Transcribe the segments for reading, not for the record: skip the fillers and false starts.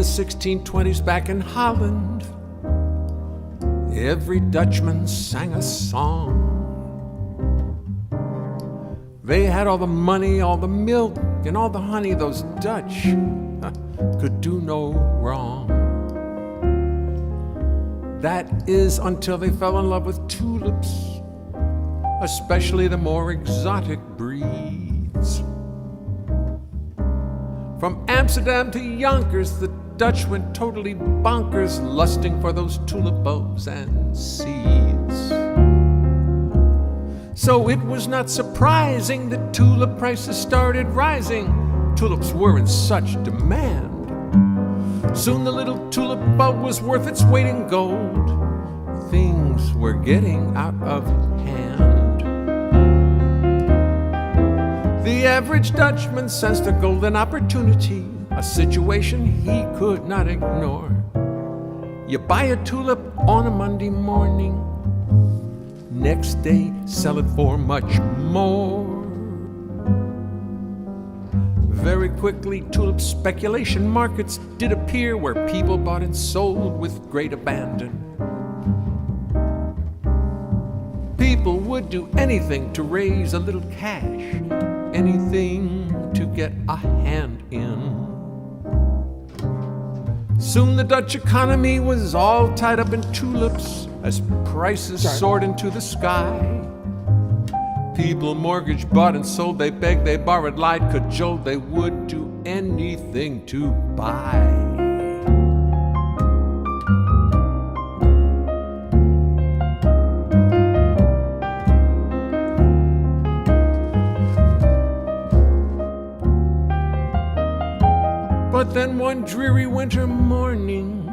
1620s back in Holland, every Dutchman sang a song. They had all the money, all the milk, and all the honey. Those Dutch could do no wrong. That is until they fell in love with tulips, especially the more exotic breeds. From Amsterdam to Yonkers, the Dutch went totally bonkers, lusting for those tulip bulbs and seeds. So it was not surprising that tulip prices started rising. Tulips were in such demand. Soon the little tulip bulb was worth its weight in gold. Things were getting out of hand. The average Dutchman sensed a golden opportunity, a situation he could not ignore. You buy a tulip on a Monday morning, next day sell it for much more. Very quickly, tulip speculation markets did appear, where people bought and sold with great abandon. People would do anything to raise a little cash, anything to get a hand in. Soon the Dutch economy was all tied up in tulips as prices soared into the sky. People mortgaged, bought and sold, they begged, they borrowed, lied, cajoled, they would do anything to buy. But then one dreary winter morning,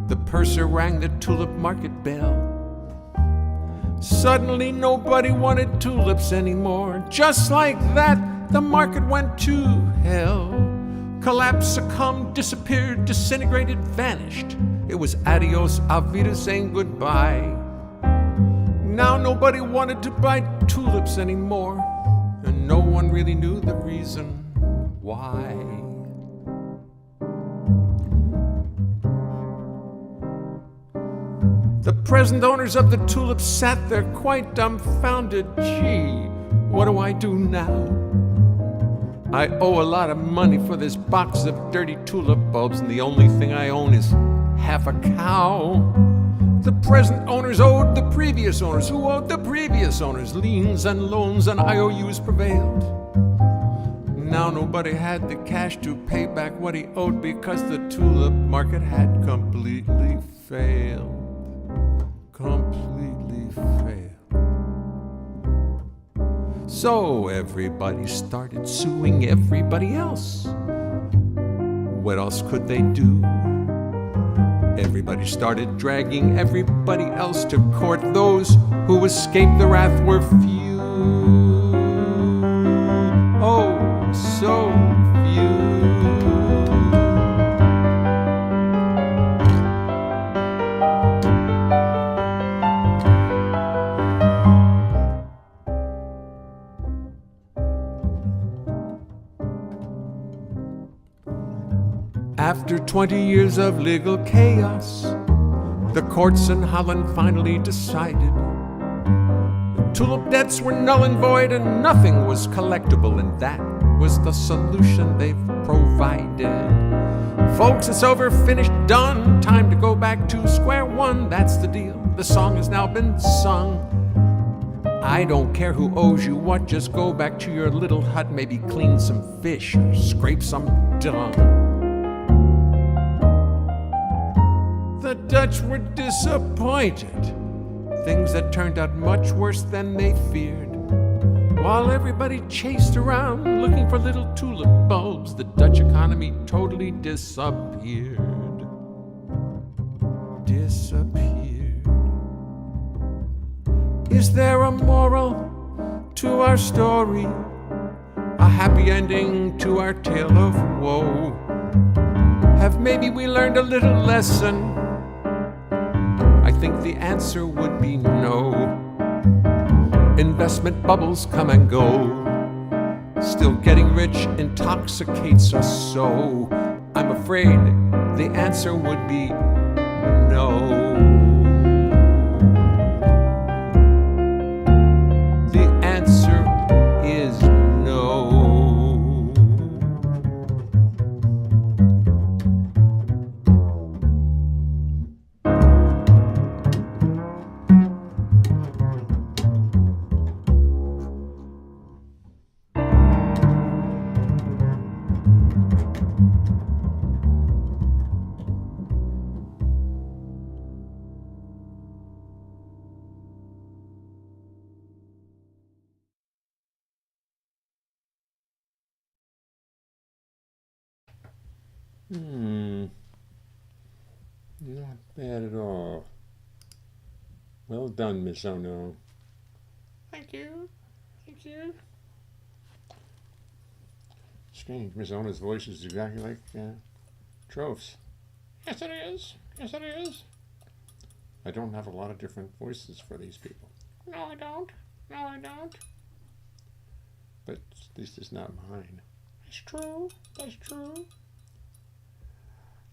the purser rang the tulip market bell. Suddenly nobody wanted tulips anymore. Just like that, the market went to hell. Collapsed, succumbed, disappeared, disintegrated, vanished. It was adios, auf Wiedersehen, goodbye. Now nobody wanted to buy tulips anymore, and no one really knew the reason why. The present owners of the tulips sat there quite dumbfounded. Gee, what do I do now? I owe a lot of money for this box of dirty tulip bulbs, and the only thing I own is half a cow. The present owners owed the previous owners, who owed the previous owners. Liens and loans and IOUs prevailed. Now nobody had the cash to pay back what he owed, because the tulip market had completely failed. Completely failed. So everybody started suing everybody else. What else could they do? Everybody started dragging everybody else to court. Those who escaped the wrath were few. Oh, so few. After 20 years of legal chaos, the courts in Holland finally decided the tulip debts were null and void and nothing was collectible, and that was the solution they've provided. Folks, it's over, finished, done. Time to go back to square one. That's the deal. The song has now been sung. I don't care who owes you what, just go back to your little hut, maybe clean some fish or scrape some dung. The Dutch were disappointed. Things had turned out much worse than they feared. While everybody chased around looking for little tulip bulbs, the Dutch economy totally disappeared. Disappeared. Is there a moral to our story? A happy ending to our tale of woe? Have maybe we learned a little lesson? I think the answer would be no. Investment bubbles come and go. Still getting rich intoxicates us so. I'm afraid the answer would be no. The answer is no. Not bad at all. Well done, Miss Ono. Thank you. Thank you. Strange. Miss Ono's voice is exactly like Troph's. Yes, it is. Yes, it is. I don't have a lot of different voices for these people. No, I don't. No, I don't. But at least it's not mine. That's true. That's true.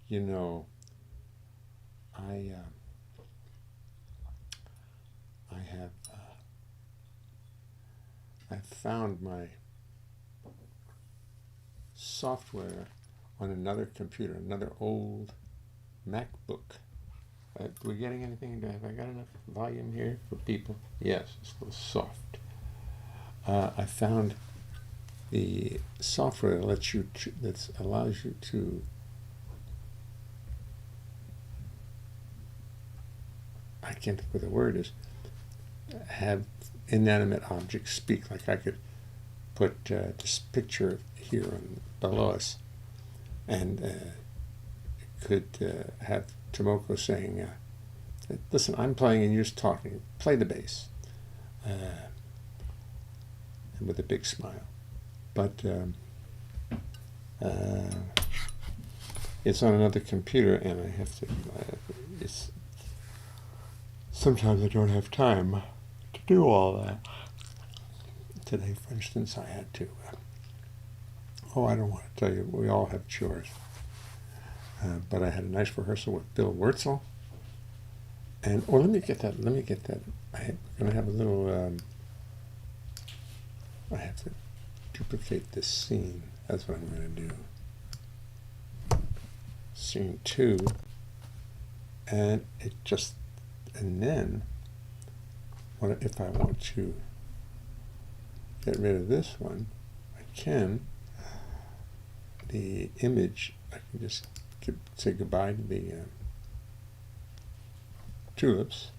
You know, I found my software on another computer, another old MacBook. Are we getting anything? Have I got enough volume here for people? Yes, it's a little soft. I found the software that lets you, that allows you to I can't think what the word is, have inanimate objects speak. Like I could put this picture here below us, and it could have Tomoko saying, listen, I'm playing and you're just talking. Play the bass. And with a big smile. But it's on another computer, and I have to, sometimes I don't have time to do all that. Today, for instance, I had to, I don't want to tell you, we all have chores. But I had a nice rehearsal with Bill Wurtzel. And, let me get that. I'm going to have a little, I have to duplicate this scene. That's what I'm going to do. Scene 2. And then, if I want to get rid of this one, I can. The image, I can just say goodbye to the tulips.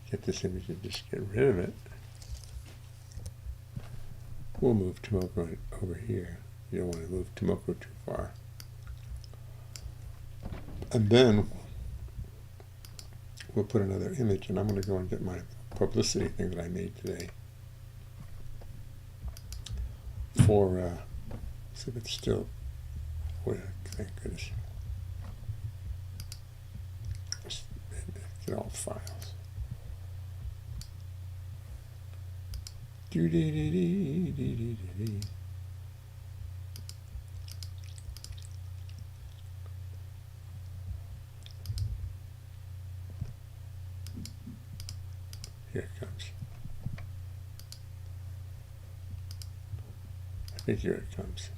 Get this image and just get rid of it. We'll move Tomoko over here. You don't want to move Tomoko too far. And then we'll put another image, and I'm going to go and get my publicity thing that I made today for, see if it's still, thank goodness. Just get all the files. Do-dee-dee-dee-dee-dee-dee. Here it comes. I think here it comes.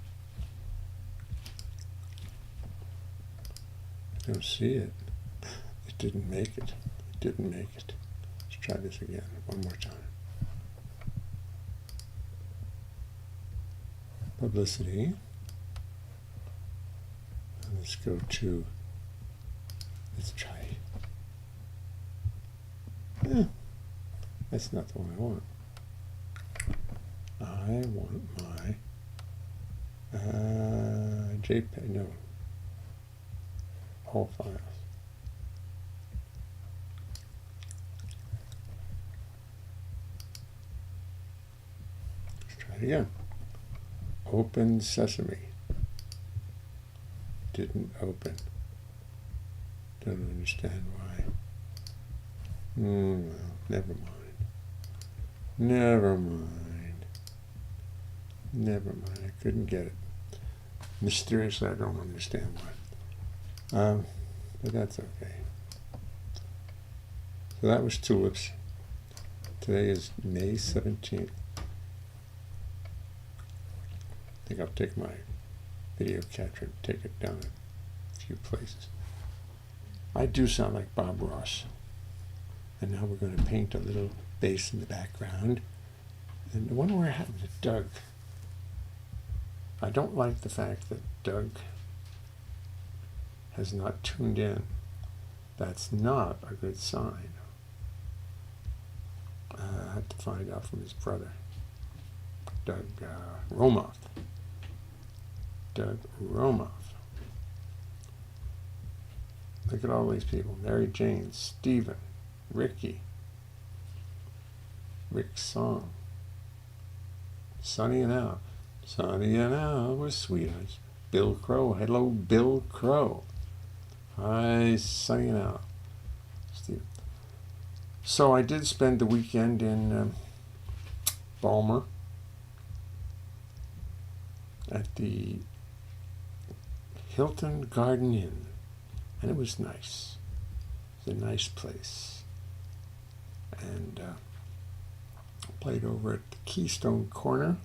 I don't see it. It didn't make it. It didn't make it. Let's try this again one more time. Publicity. And let's go to, let's try. That's not the one I want. I want my JPEG, no, all files. Let's try it again. Open Sesame. Didn't open. Don't understand why. Well, never mind. Never mind. Never mind. I couldn't get it. Mysteriously, I don't understand why. But that's okay. So that was Tulips. Today is May 17th. I think I'll take my video capture and take it down a few places. I do sound like Bob Ross. And now we're going to paint a little bass in the background. And I wonder what happened to Doug. I don't like the fact that Doug has not tuned in. That's not a good sign. I have to find out from his brother, Doug Romoff. Doug Romoff. Look at all these people. Mary Jane, Stephen, Ricky, Rick Song, Sonny and Al. Sonny and Al were sweethearts. Bill Crow. Hello, Bill Crow. Hi, Sonny and Al. Steve. So I did spend the weekend in Balmer at the Hilton Garden Inn, and it was nice. It was a nice place. And played over at the Keystone Corner,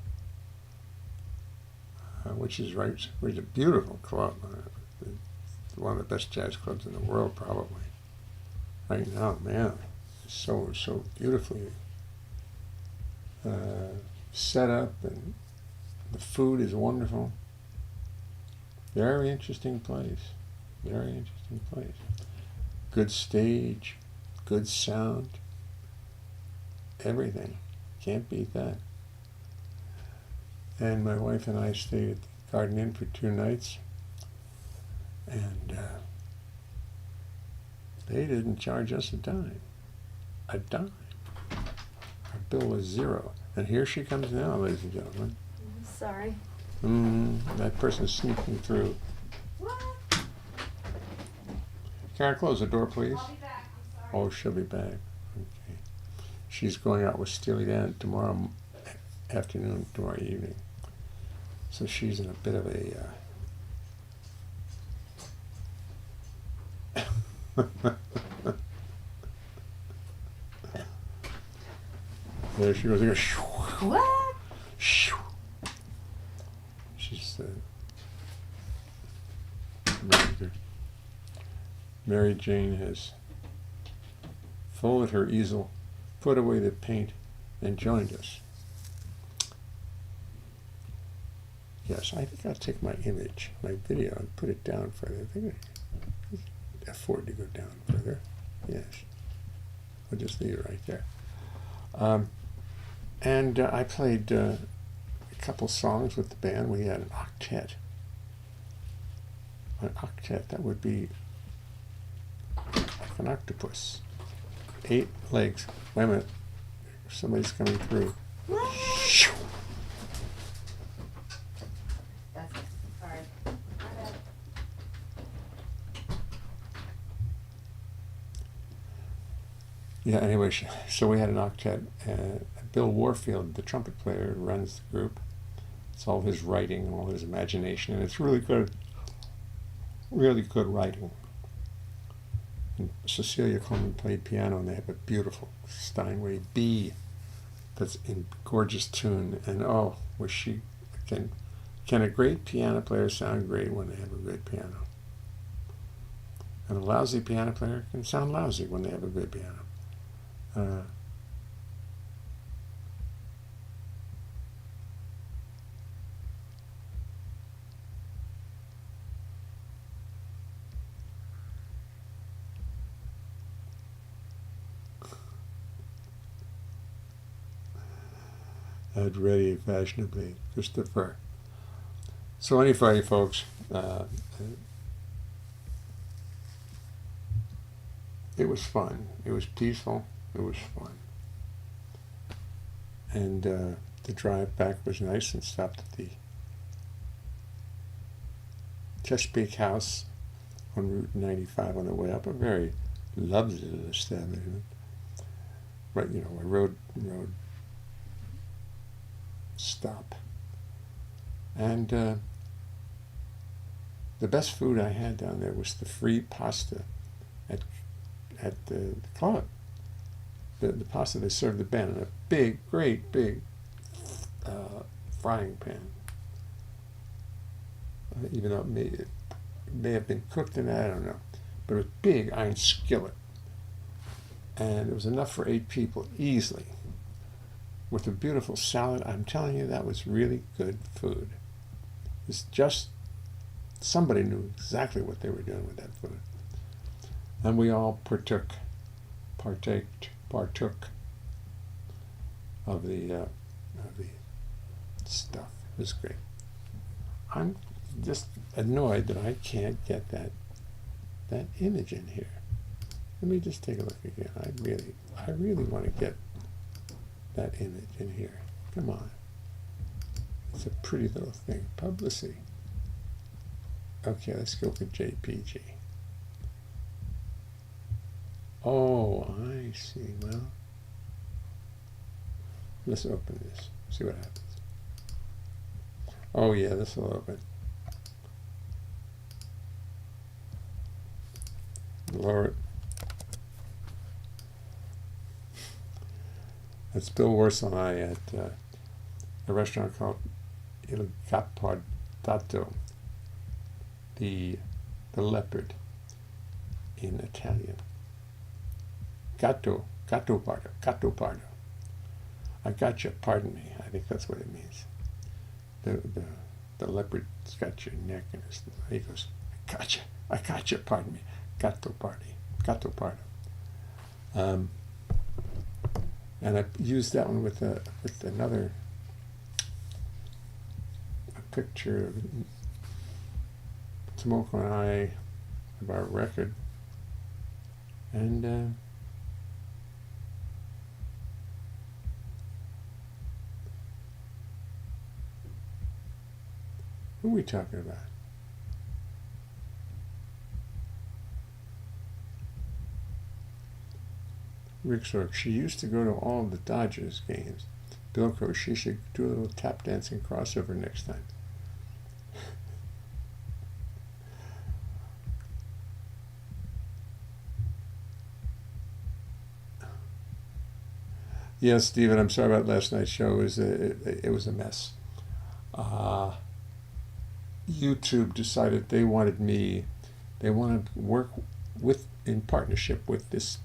which is a beautiful club. One of the best jazz clubs in the world, probably. Right now, man, it's so beautifully set up, and the food is wonderful. Very interesting place. Very interesting place. Good stage, good sound, everything. Can't beat that. And my wife and I stayed at the Garden Inn for 2 nights, and they didn't charge us a dime. A dime. Our bill was 0. And here she comes now, ladies and gentlemen. Sorry. That person's sneaking through. What? Karen, close the door, please. I'll be back. I'm sorry. Oh, she'll be back. Okay. She's going out with Steely Dan tomorrow afternoon, tomorrow evening. So she's in a bit of a... There she goes. There goes. What? She's Mary Jane has folded her easel, put away the paint, and joined us. Yes, I think I'll take my image, my video, and put it down further. I think I can afford to go down further. Yes. I'll just leave it right there. And I played a couple songs with the band. We had an octet. An octet, that would be like an octopus. 8 legs. Wait a minute. Somebody's coming through. That's it. Sorry. Yeah, anyway, so we had an octet. Bill Warfield, the trumpet player, runs the group. It's all his writing, all his imagination, and it's really good writing. And Cecilia Coleman played piano, and they have a beautiful Steinway B that's in gorgeous tune. And oh, was she can a great piano player sound great when they have a good piano? And a lousy piano player can sound lousy when they have a good piano. I'd ready fashionably, Christopher. So anyway, folks, it was fun. It was peaceful. It was fun. And the drive back was nice, and stopped at the Chesapeake House on Route 95 on the way up. A very lovely little establishment. Right, a road stop. And the best food I had down there was the free pasta at the club. The pasta they served the band in a big, great big frying pan. Even though it may have been cooked in that, I don't know. But it was big iron skillet. And it was enough for 8 people easily. With a beautiful salad. I'm telling you, that was really good food. It's just, somebody knew exactly what they were doing with that food. And we all partook of the stuff. It was great. I'm just annoyed that I can't get that image in here. Let me just take a look again. I really want to get that image in here. Come on. It's a pretty little thing. Publicity. Okay, let's go for JPG. Oh, I see. Well, let's open this. See what happens. Oh yeah, this will open. Lower it. That's Bill Warsaw and I at a restaurant called Il Gappardato, the leopard in Italian. Gatto pardo. I gotcha, pardon me. I think that's what it means. The leopard's got your neck and he goes, I gotcha, pardon me. Gatto pardo. And I used that one with another picture of Tomoko and I of our record. And who are we talking about? Rick Sork. She used to go to all the Dodgers games. Bill Crow, she should do a little tap dancing crossover next time. Yes, Stephen, I'm sorry about last night's show. It was a mess. YouTube decided they wanted to work in partnership with this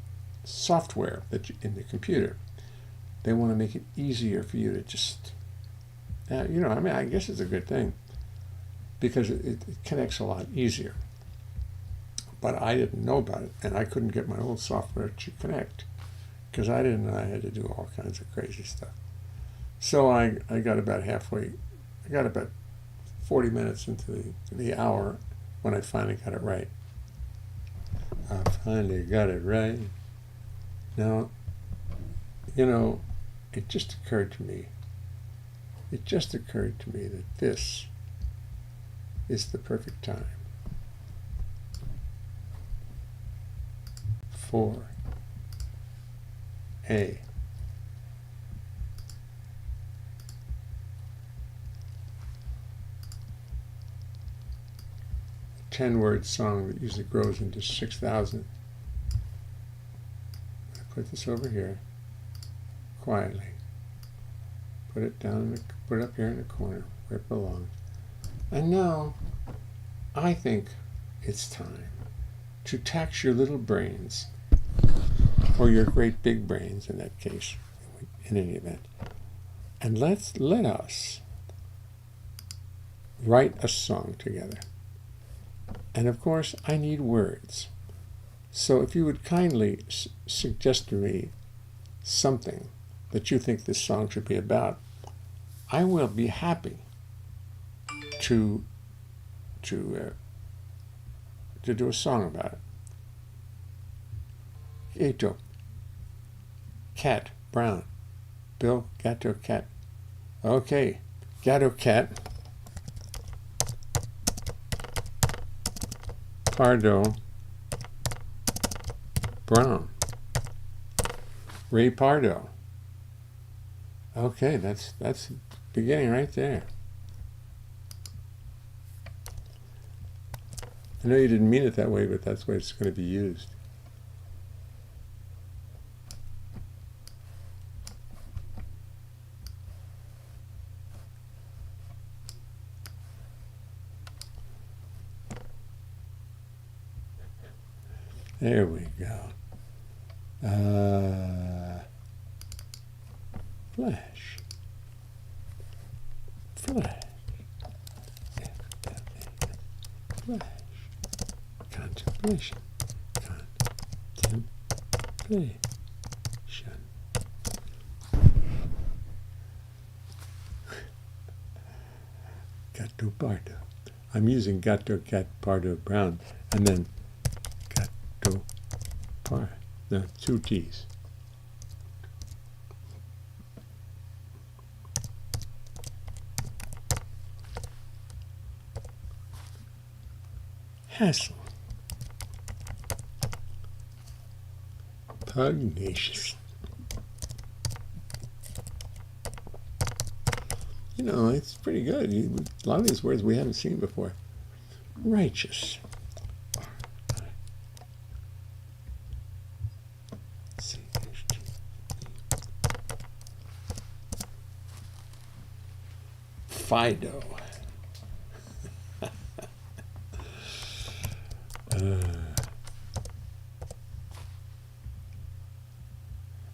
software in the computer. They want to make it easier for you to just, I guess it's a good thing because it connects a lot easier. But I didn't know about it, and I couldn't get my old software to connect because I didn't know I had to do all kinds of crazy stuff. So I got about halfway. I got about 40 minutes into the hour when I finally got it right. I finally got it right. Now, it just occurred to me that this is the perfect time for a 10-word song that usually grows into 6,000. Put this over here quietly. Put it up here in the corner where it belongs. And now I think it's time to tax your little brains, or your great big brains in that case, in any event. And let us write a song together. And of course, I need words. So if you would kindly suggest to me something that you think this song should be about, I will be happy to do a song about it. Gato, cat, brown. Bill, Gato, cat. Okay, Gato, cat. Pardo, brown. Ray Pardo. Okay, that's beginning right there. I know you didn't mean it that way, but that's the way it's going to be used. There we go. Flash. Flash. Flash. Contemplation. Contemplation. Gatto Pardo. I'm using Gatto Cat Pardo Brown and then Gatto Par. No, two T's. Hassle. Pugnacious. You know, it's pretty good. A lot of these words we haven't seen before. Righteous. Fido.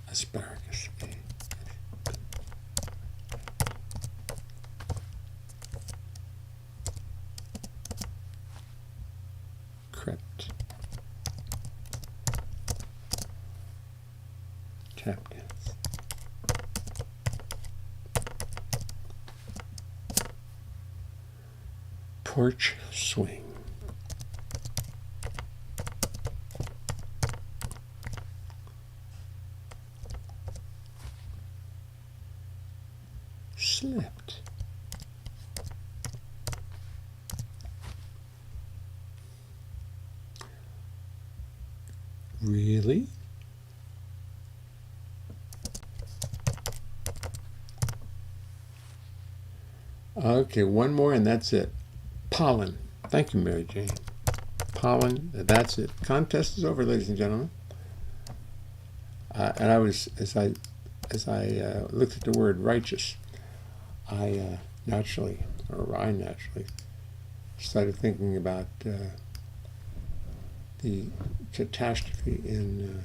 Asparagus. Crept. Tap dance. Porch swing. Slept. Really? Okay, one more and that's it. Pollen. Thank you, Mary Jane. Pollen, that's it. Contest is over, ladies and gentlemen. And I was, as I looked at the word righteous, I naturally started thinking about the catastrophe in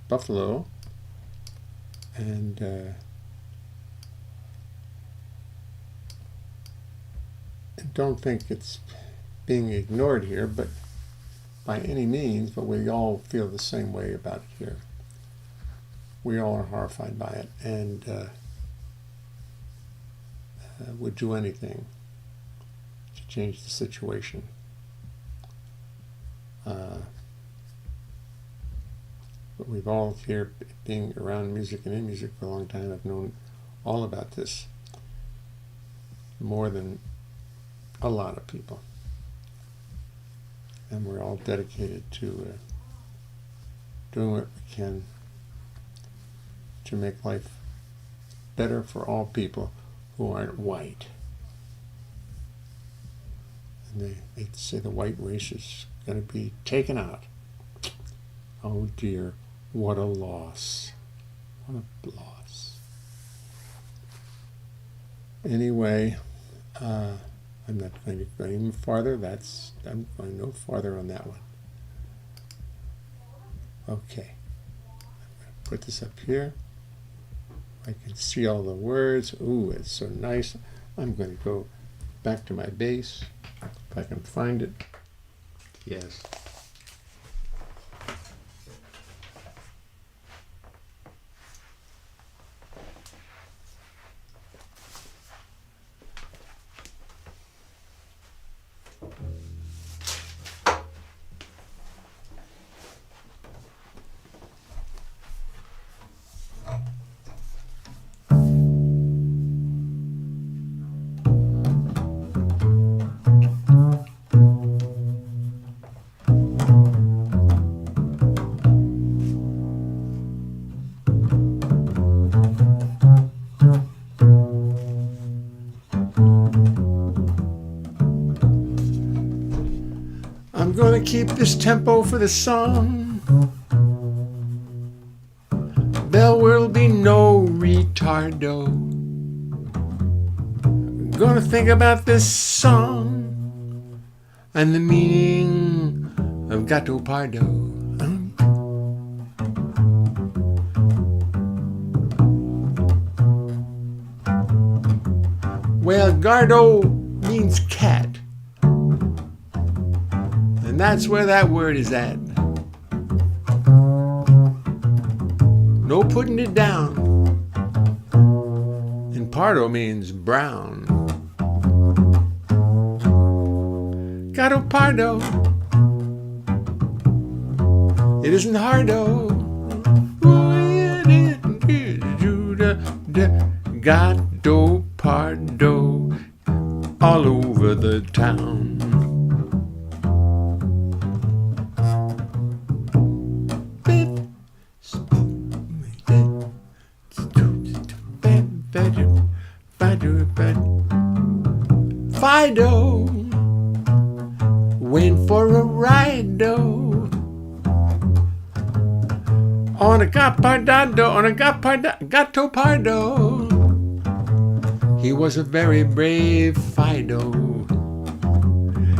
Buffalo, and I don't think it's being ignored here, but by any means, but we all feel the same way about it here. We all are horrified by it, and would do anything to change the situation. But we've all here, being around music and in music for a long time, have known all about this more than a lot of people. And we're all dedicated to doing what we can to make life better for all people who aren't white. And they say the white race is going to be taken out. Oh dear, what a loss. What a loss. Anyway, I'm not going to go any farther. I'm going no farther on that one. Okay. I'm going to put this up here. I can see all the words. Ooh, it's so nice. I'm going to go back to my base, if I can find it. Yes. keep this tempo for the song. There will be no retardo. I'm gonna think about this song and the meaning of gatto pardo. Well, Gardo means cat. And that's where that word is at. No putting it down. And pardo means brown. Gatto pardo. It isn't hardo. Gatto pardo all over the town. Fido went for a ride-o on a gatto pardo. He was a very brave Fido.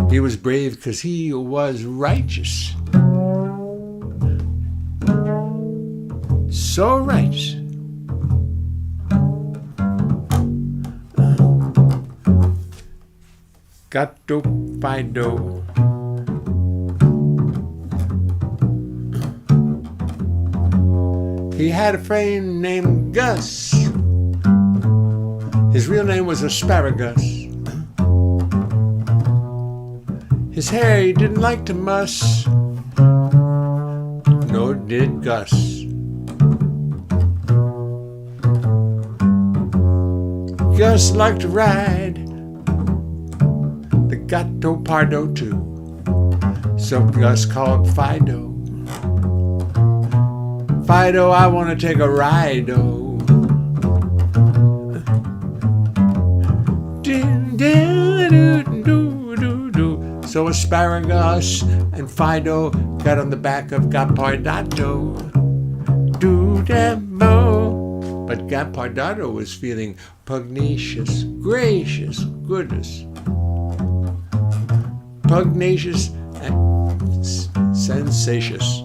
He was brave 'cause he was righteous. So righteous. Gatto Fido. He had a friend named Gus. His real name was Asparagus. His hair he didn't like to muss. Nor did Gus. Gus liked to ride the gatto pardo too. So Gus called Fido. Fido, I want to take a ride-o. So Asparagus and Fido got on the back of Gapardado. But Gapardado was feeling pugnacious, gracious goodness. Pugnacious and sensacious.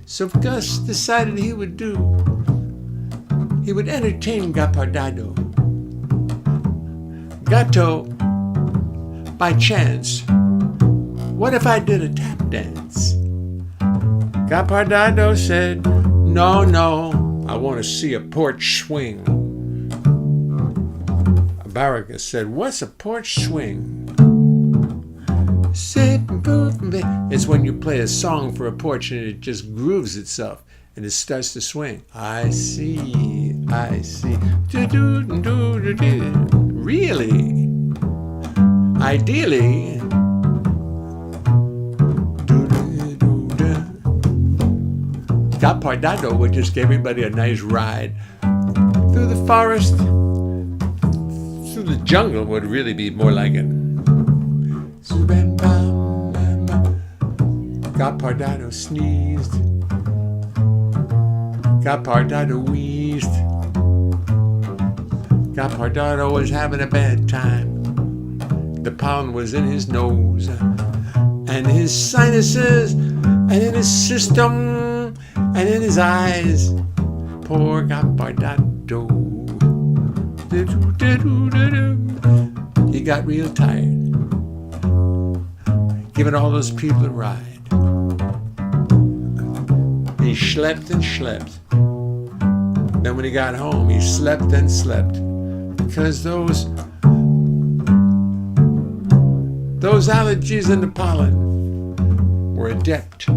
So Gus decided he would entertain Gapardado. Gatto, by chance, what if I did a tap dance? Gapardado said, no, I want to see a porch swing. Asparagus said, what's a porch swing? It's when you play a song for a porch and it just grooves itself and it starts to swing. I see. Really? Ideally. Gapardado would just give everybody a nice ride through the forest, through the jungle would really be more like it. Gapardado sneezed. Gapardado wheezed. Gapardado was having a bad time. The pollen was in his nose and his sinuses and in his system and in his eyes. Poor Gapardado. He got real tired, giving all those people a ride. He slept and slept. Then when he got home, he slept and slept. Because those allergies and the pollen were adept.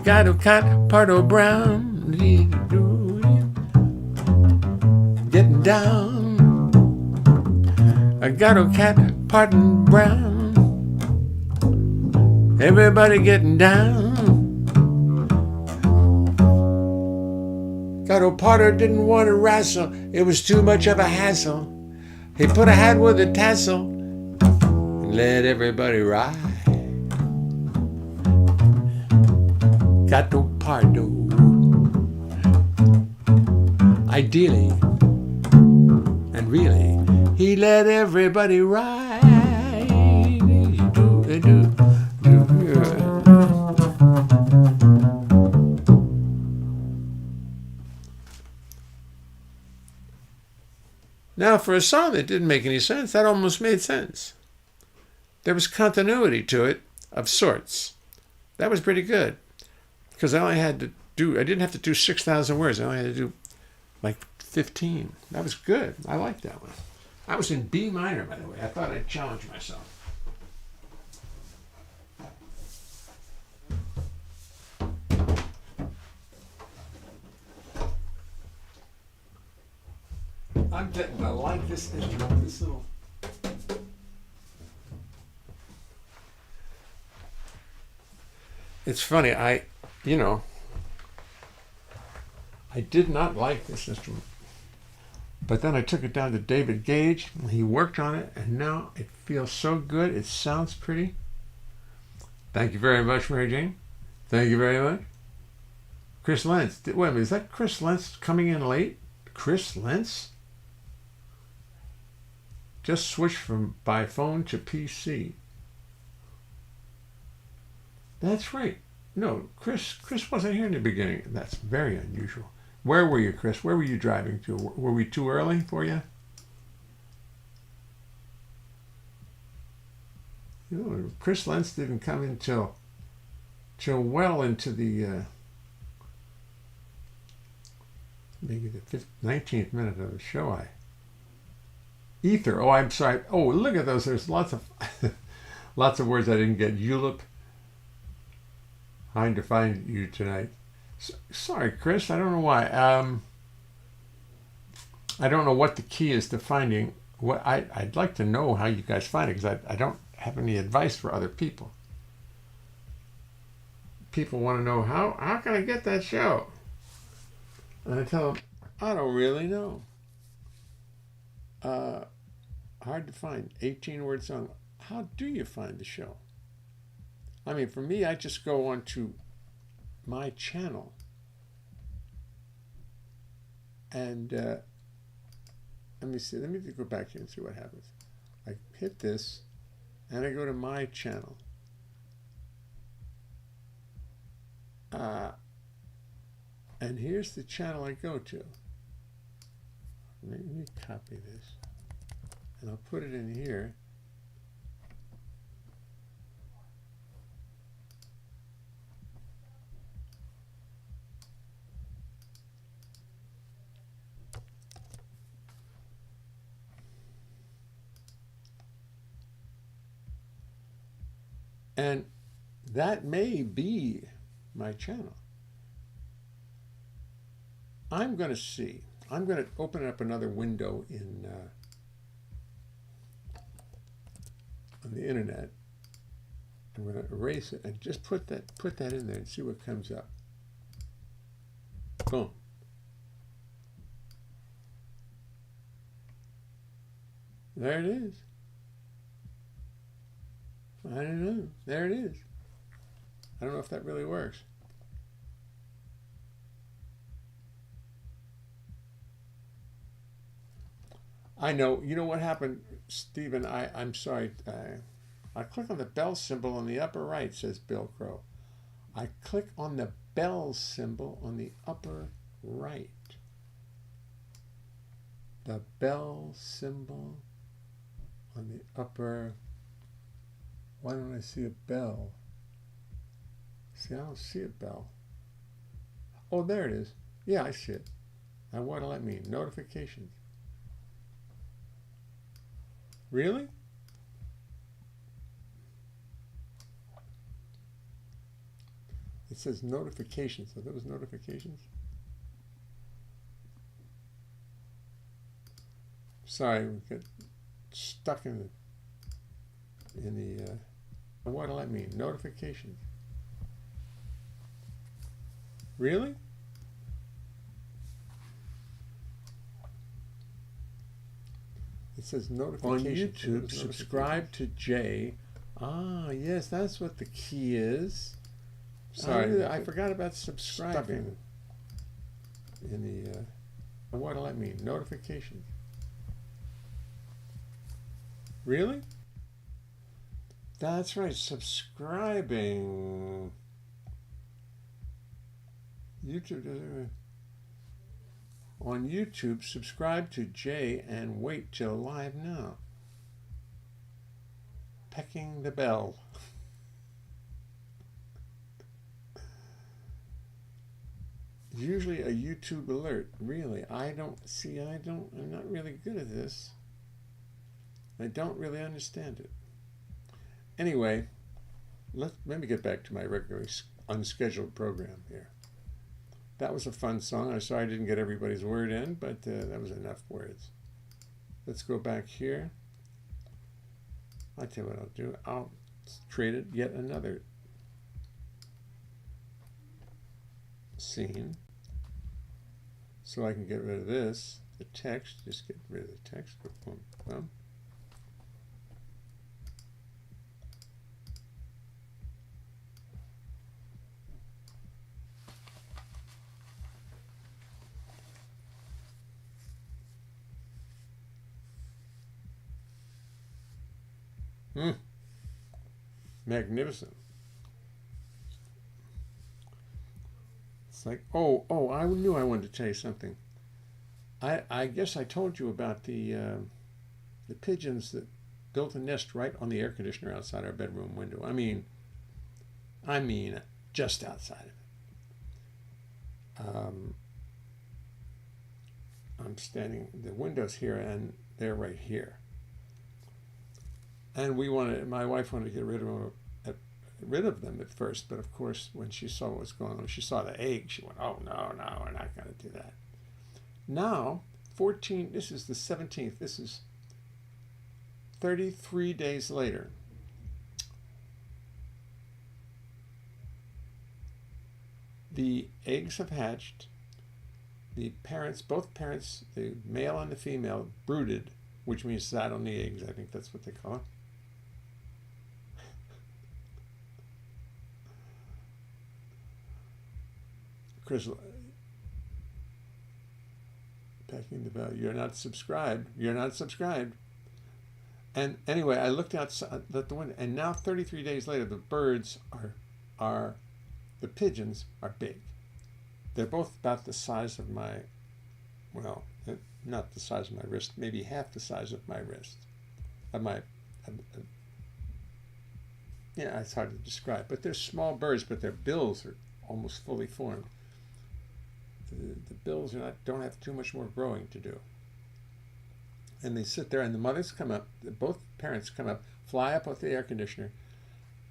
got a cat, part of brown. Getting down. I got a cat, part brown. Everybody getting down. Got a Potter didn't want to wrestle. It was too much of a hassle. He put a hat with a tassel and let everybody ride. Gato Pardo. Ideally and really, he let everybody ride. Now, for a song that didn't make any sense, that almost made sense. There was continuity to it of sorts. That was pretty good. Because I didn't have to do 6,000 words. I only had to do like 15. That was good. I liked that one. I was in B minor, by the way. I thought I'd challenge myself. I'm getting to like this instrument, this little... It's funny, I did not like this instrument. But then I took it down to David Gage, and he worked on it, and now it feels so good. It sounds pretty. Thank you very much, Mary Jane. Thank you very much. Chris Lentz. Wait a minute, is that Chris Lentz coming in late? Chris Lentz? Just switched from by phone to PC. That's right. No, Chris wasn't here in the beginning. That's very unusual. Where were you, Chris? Where were you driving to? Were we too early for you? Chris Lentz didn't come in till well into the maybe the 19th minute of the show. Ether. Oh, I'm sorry. Oh, look at those. There's lots of lots of words I didn't get. Julep. Trying to find you tonight. Sorry, Chris. I don't know why. I don't know what the key is to finding what I'd like to know how you guys find it, because I don't have any advice for other people. People want to know how can I get that show? And I tell them, I don't really know. Hard to find. 18-word song. How do you find the show? I mean, for me, I just go on to my channel and let me see. Let me go back here and see what happens. I hit this and I go to my channel. And here's the channel I go to. Let me copy this and I'll put it in here. And that may be my channel. I'm going to see. I'm going to open up another window in on the internet. I'm going to erase it and just put that in there and see what comes up. Boom. There it is. I don't know. There it is. I don't know if that really works. I know. You know what happened, Stephen? I'm sorry. I click on the bell symbol on the upper right, says Bill Crow. I click on the bell symbol on the upper right. The bell symbol on the upper. Why don't I see a bell? See, I don't see a bell. Oh, there it is. Yeah, I see it. And what'll that mean? Notifications. Really? It says notifications. Are those notifications? Sorry, we got stuck in the. What do I mean? Notifications. Really? It says notifications. On YouTube, subscribe to Jay. Ah, yes, that's what the key is. Sorry, I forgot about subscribing. In the. What do I mean? Notifications. Really? That's right, subscribing. YouTube doesn't. On YouTube, subscribe to Jay and wait till live now. Pecking the bell. Usually a YouTube alert. Really, I'm not really good at this. I don't really understand it. Anyway, let me get back to my regularly unscheduled program here. That was a fun song. I'm sorry I didn't get everybody's word in, but that was enough words. Let's go back here. I'll tell you what I'll do. I'll create it yet another scene. So I can get rid of this, the text. Just get rid of the text. Boom, boom. Magnificent. It's like, oh, I knew I wanted to tell you something. I guess I told you about the pigeons that built a nest right on the air conditioner outside our bedroom window. I mean, just outside of it. I'm standing, the window's here and they're right here. And my wife wanted to get rid of them at first, but of course, when she saw what was going on, she saw the egg, she went, oh, no, we're not going to do that. Now, this is the 17th, this is 33 days later. The eggs have hatched. Both parents, the male and the female, brooded, which means sat on the eggs. I think that's what they call it. Chris, pecking the bell. You're not subscribed. And anyway, I looked outside the window, and now 33 days later, the birds the pigeons are big. They're both about the size of not the size of my wrist, maybe half the size of my wrist. It's hard to describe, but they're small birds, but their bills are almost fully formed. The bills don't have too much more growing to do. And they sit there, and the mothers come up, both parents come up, fly up with the air conditioner,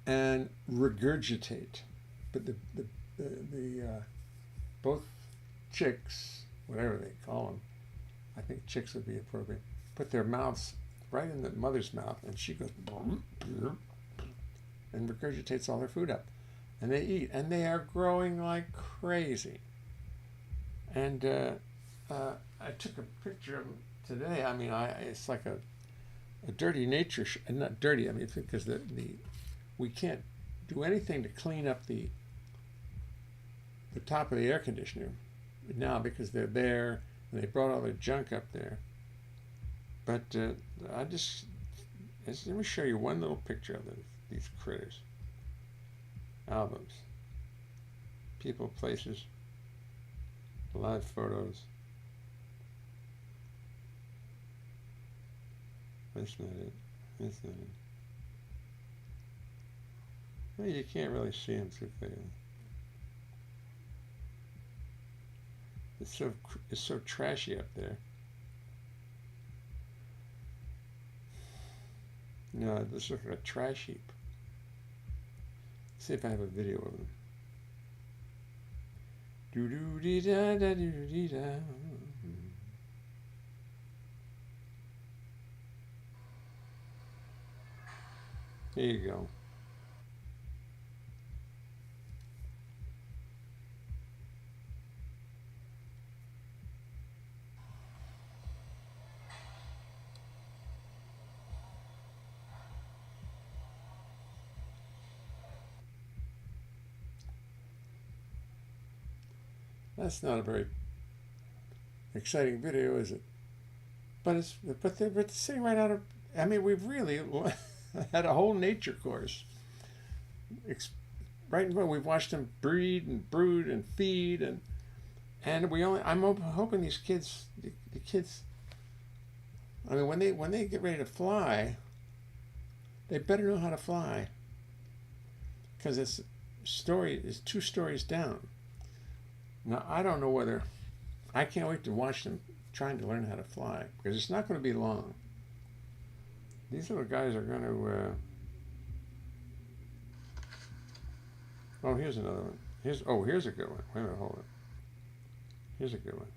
and regurgitate. But the both chicks, whatever they call them, I think chicks would be appropriate, put their mouths right in the mother's mouth, and she goes and regurgitates all their food up. And they eat, and they are growing like crazy. And I took a picture of them today. I mean, it's like a dirty nature, not dirty. I mean, because we can't do anything to clean up the top of the air conditioner now because they're there and they brought all their junk up there. But let me show you one little picture of these critters. Albums, people, places, live photos. That's not it. Well, you can't really see them too clearly. It's so trashy up there. No, this looks like a trash heap. See if I have a video of them. Do do dee da da do dee da. Here you go. That's not a very exciting video, is it? But they're sitting right out of. I mean, we've really had a whole nature course. Right in front, we've watched them breed and brood and feed and we only. I'm hoping these kids, the kids. I mean, when they get ready to fly, they better know how to fly. Because this story is 2 stories down. Now, I don't know whether, I can't wait to watch them trying to learn how to fly, because it's not going to be long. These little guys are going to, oh, here's another one. Here's a good one. Wait a minute, hold it. Here's a good one.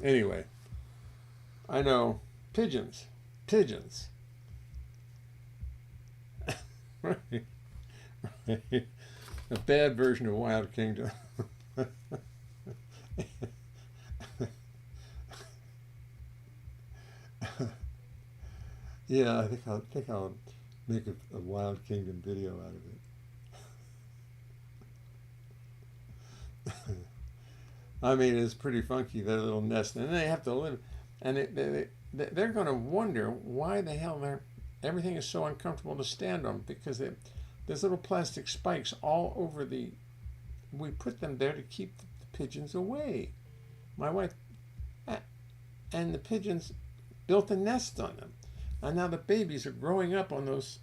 Anyway, I know pigeons. Right. A bad version of Wild Kingdom. Yeah, I think I'll make a Wild Kingdom video out of it. I mean, it's pretty funky, their little nest, and they have to live, and they're going to wonder why the hell everything is so uncomfortable to stand on, because there's little plastic spikes all over we put them there to keep the pigeons away. My wife and the pigeons built a nest on them, and now the babies are growing up on those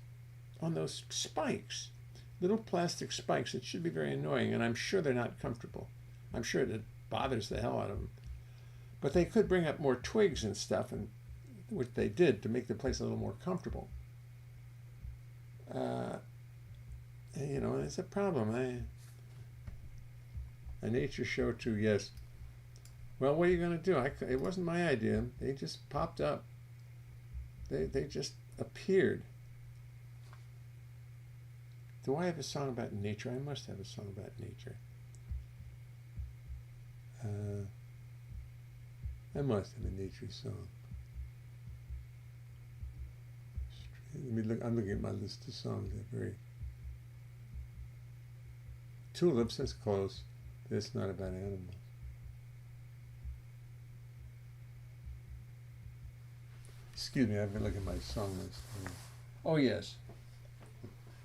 spikes, little plastic spikes. It should be very annoying, and I'm sure they're not comfortable. I'm sure it bothers the hell out of them. But they could bring up more twigs and stuff, and which they did, to make the place a little more comfortable. You know, it's a problem. A nature show too, yes. Well, what are you going to do? It wasn't my idea. They just popped up. They just appeared. Do I have a song about nature? I must have a song about nature. I must have a nature song. Let me look. I'm looking at my list of songs. They're very. Tulips, that's close. It's not about animals. Excuse me, I've been looking at my song list. Oh yes.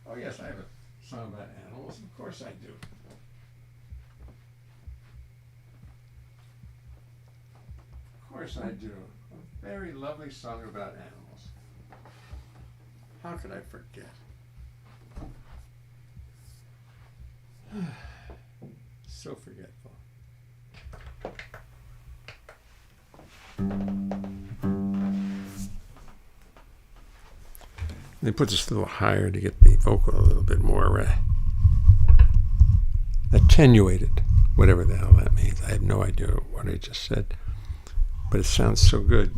I have a song about animals. Of course I do. Of course I do. A very lovely song about animals. How could I forget? So forgetful. They put this a little higher to get the vocal a little bit more attenuated, whatever the hell that means. I have no idea what I just said, but it sounds so good.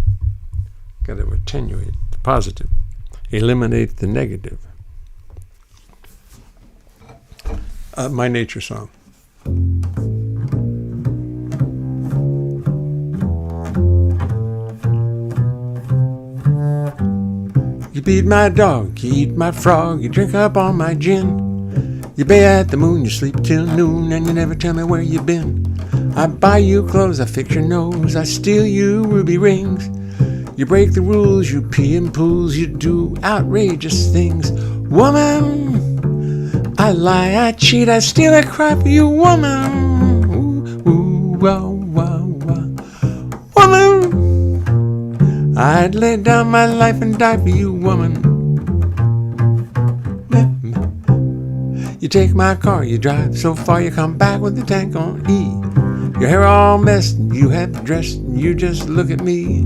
Got to attenuate the positive, eliminate the negative. My nature song. You beat my dog, you eat my frog, you drink up all my gin. You bay at the moon, you sleep till noon, and you never tell me where you've been. I buy you clothes, I fix your nose, I steal you ruby rings. You break the rules, you pee in pools, you do outrageous things. Woman, I lie, I cheat, I steal, I cry for you, woman. Ooh, ooh, wow, wow, wow. Woman, I'd lay down my life and die for you, woman. You take my car, you drive so far, you come back with the tank on E. Your hair all messed, you have dressed, and you just look at me.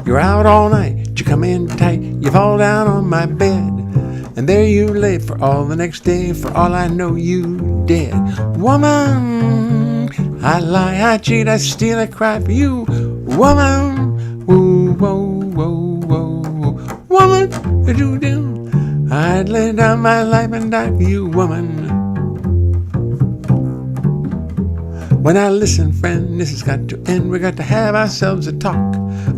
You're out all night, you come in tight, you fall down on my bed, and there you lay for all the next day. For all I know, you dead. Woman, I lie, I cheat, I steal, I cry for you. Woman, whoa, whoa, whoa, whoa. Woman, do. I'd lay down my life and die for you, woman. When I listen, friend, this has got to end. We got to have ourselves a talk.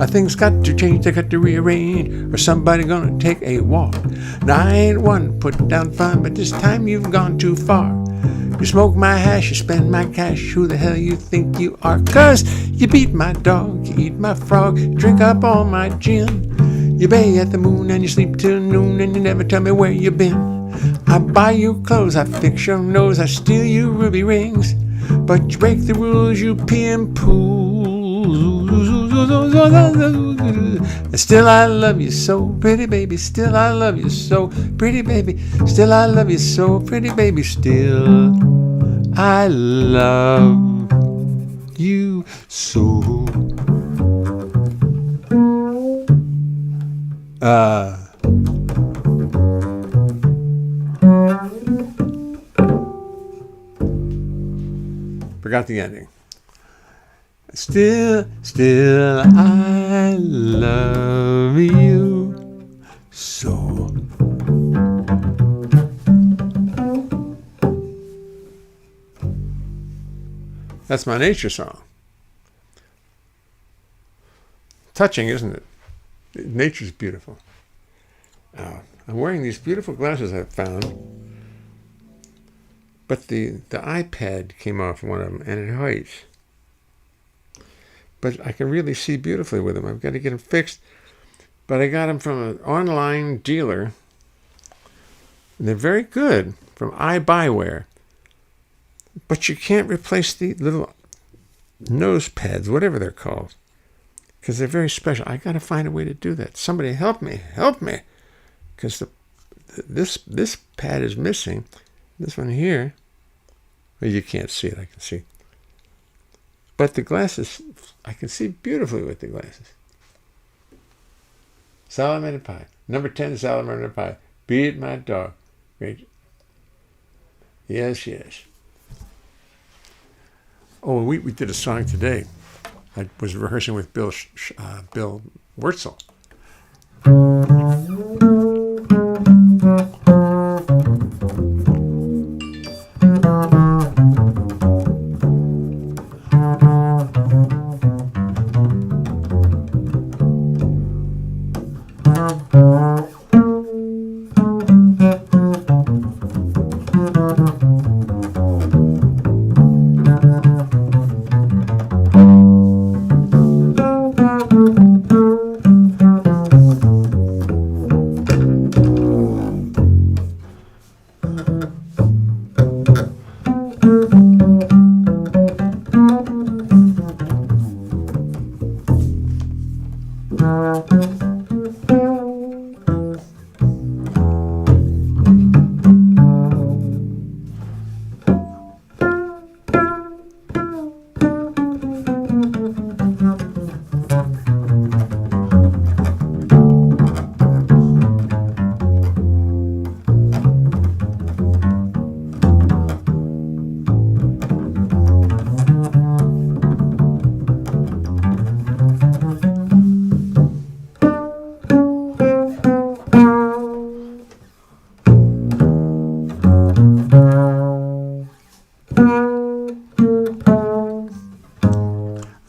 Things got to change, they got to rearrange, or somebody gonna take a walk. Now I ain't one to put down fun, but this time you've gone too far. You smoke my hash, you spend my cash. Who the hell you think you are? 'Cause you beat my dog, you eat my frog, you drink up all my gin. You bay at the moon and you sleep till noon, and you never tell me where you been. I buy you clothes, I fix your nose, I steal you ruby rings, but you break the rules, you pee and poo. And still I love you so, pretty baby. Still I love you so, pretty baby. Still I love you so, pretty baby. Still I love you so. Forgot the ending. Still I love you so. That's my nature song. Touching, isn't it? Nature's beautiful. I'm wearing these beautiful glasses I've found, but the iPad came off one of them and it hurts. But I can really see beautifully with them. I've got to get them fixed. But I got them from an online dealer. And they're very good, from iBuywear. But you can't replace the little nose pads, whatever they're called, because they're very special. I got to find a way to do that. Somebody help me, because this pad is missing. This one here, well, you can't see it. I can see. But the glasses, I can see beautifully with the glasses. Salamander pie. Number 10, salamander pie. Beat my dog. Great. Yes. Oh, we did a song today. I was rehearsing with Bill Wurtzel.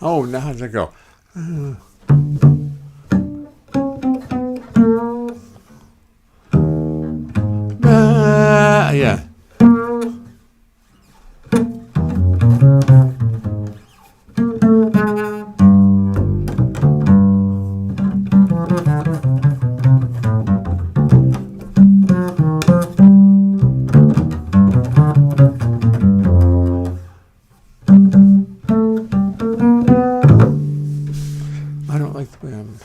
Oh, now how does it go? Yeah. I don't like the way I'm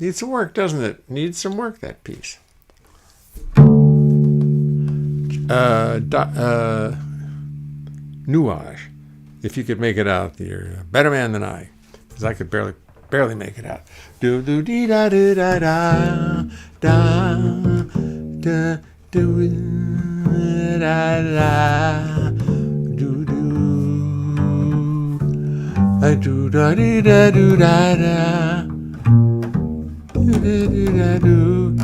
Needs some work, doesn't it? Needs some work, that piece. Nuage. If you could make it out, you're a better man than I. Because I could barely make it out. Do do dee da do da da da da do da da do do do da dee da do da da do da do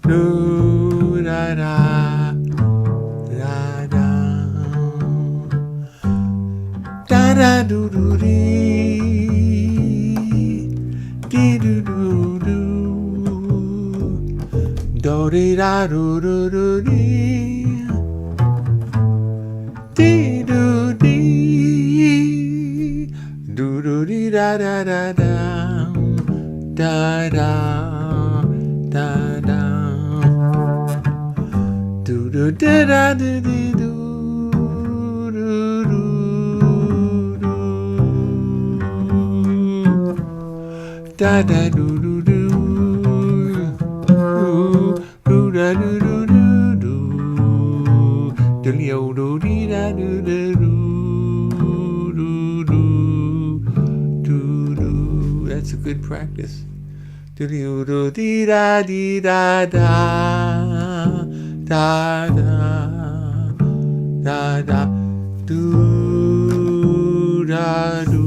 do da da da da da do do dee dee do do do do dee da do do do dee dee do dee do do dee da da da da da da da da do do da da do do do da da do do do do da do do do do leo do dee da do do do do do. That's a good practice. Do do do dee da da da da da do da do.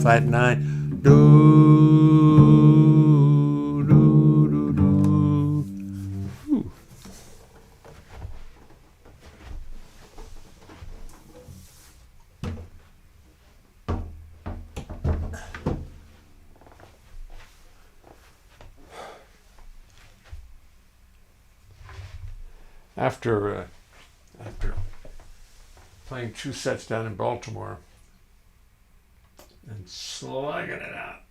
Flat 9. Do do do do. Ooh. After playing 2 sets down in Baltimore and slugging it out,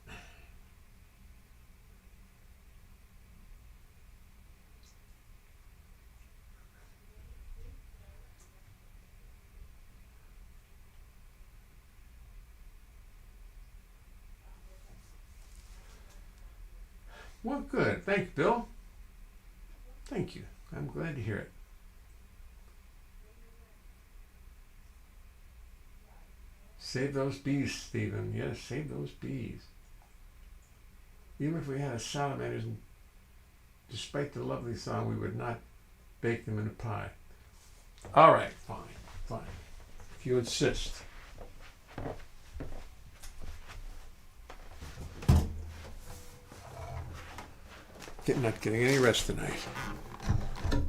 well, good. Thank you, Bill. Thank you. I'm glad to hear it. Save those bees, Stephen. Yes, save those bees. Even if we had a salamanders, despite the lovely song, we would not bake them in a pie. All right, fine. If you insist. Not getting any rest tonight.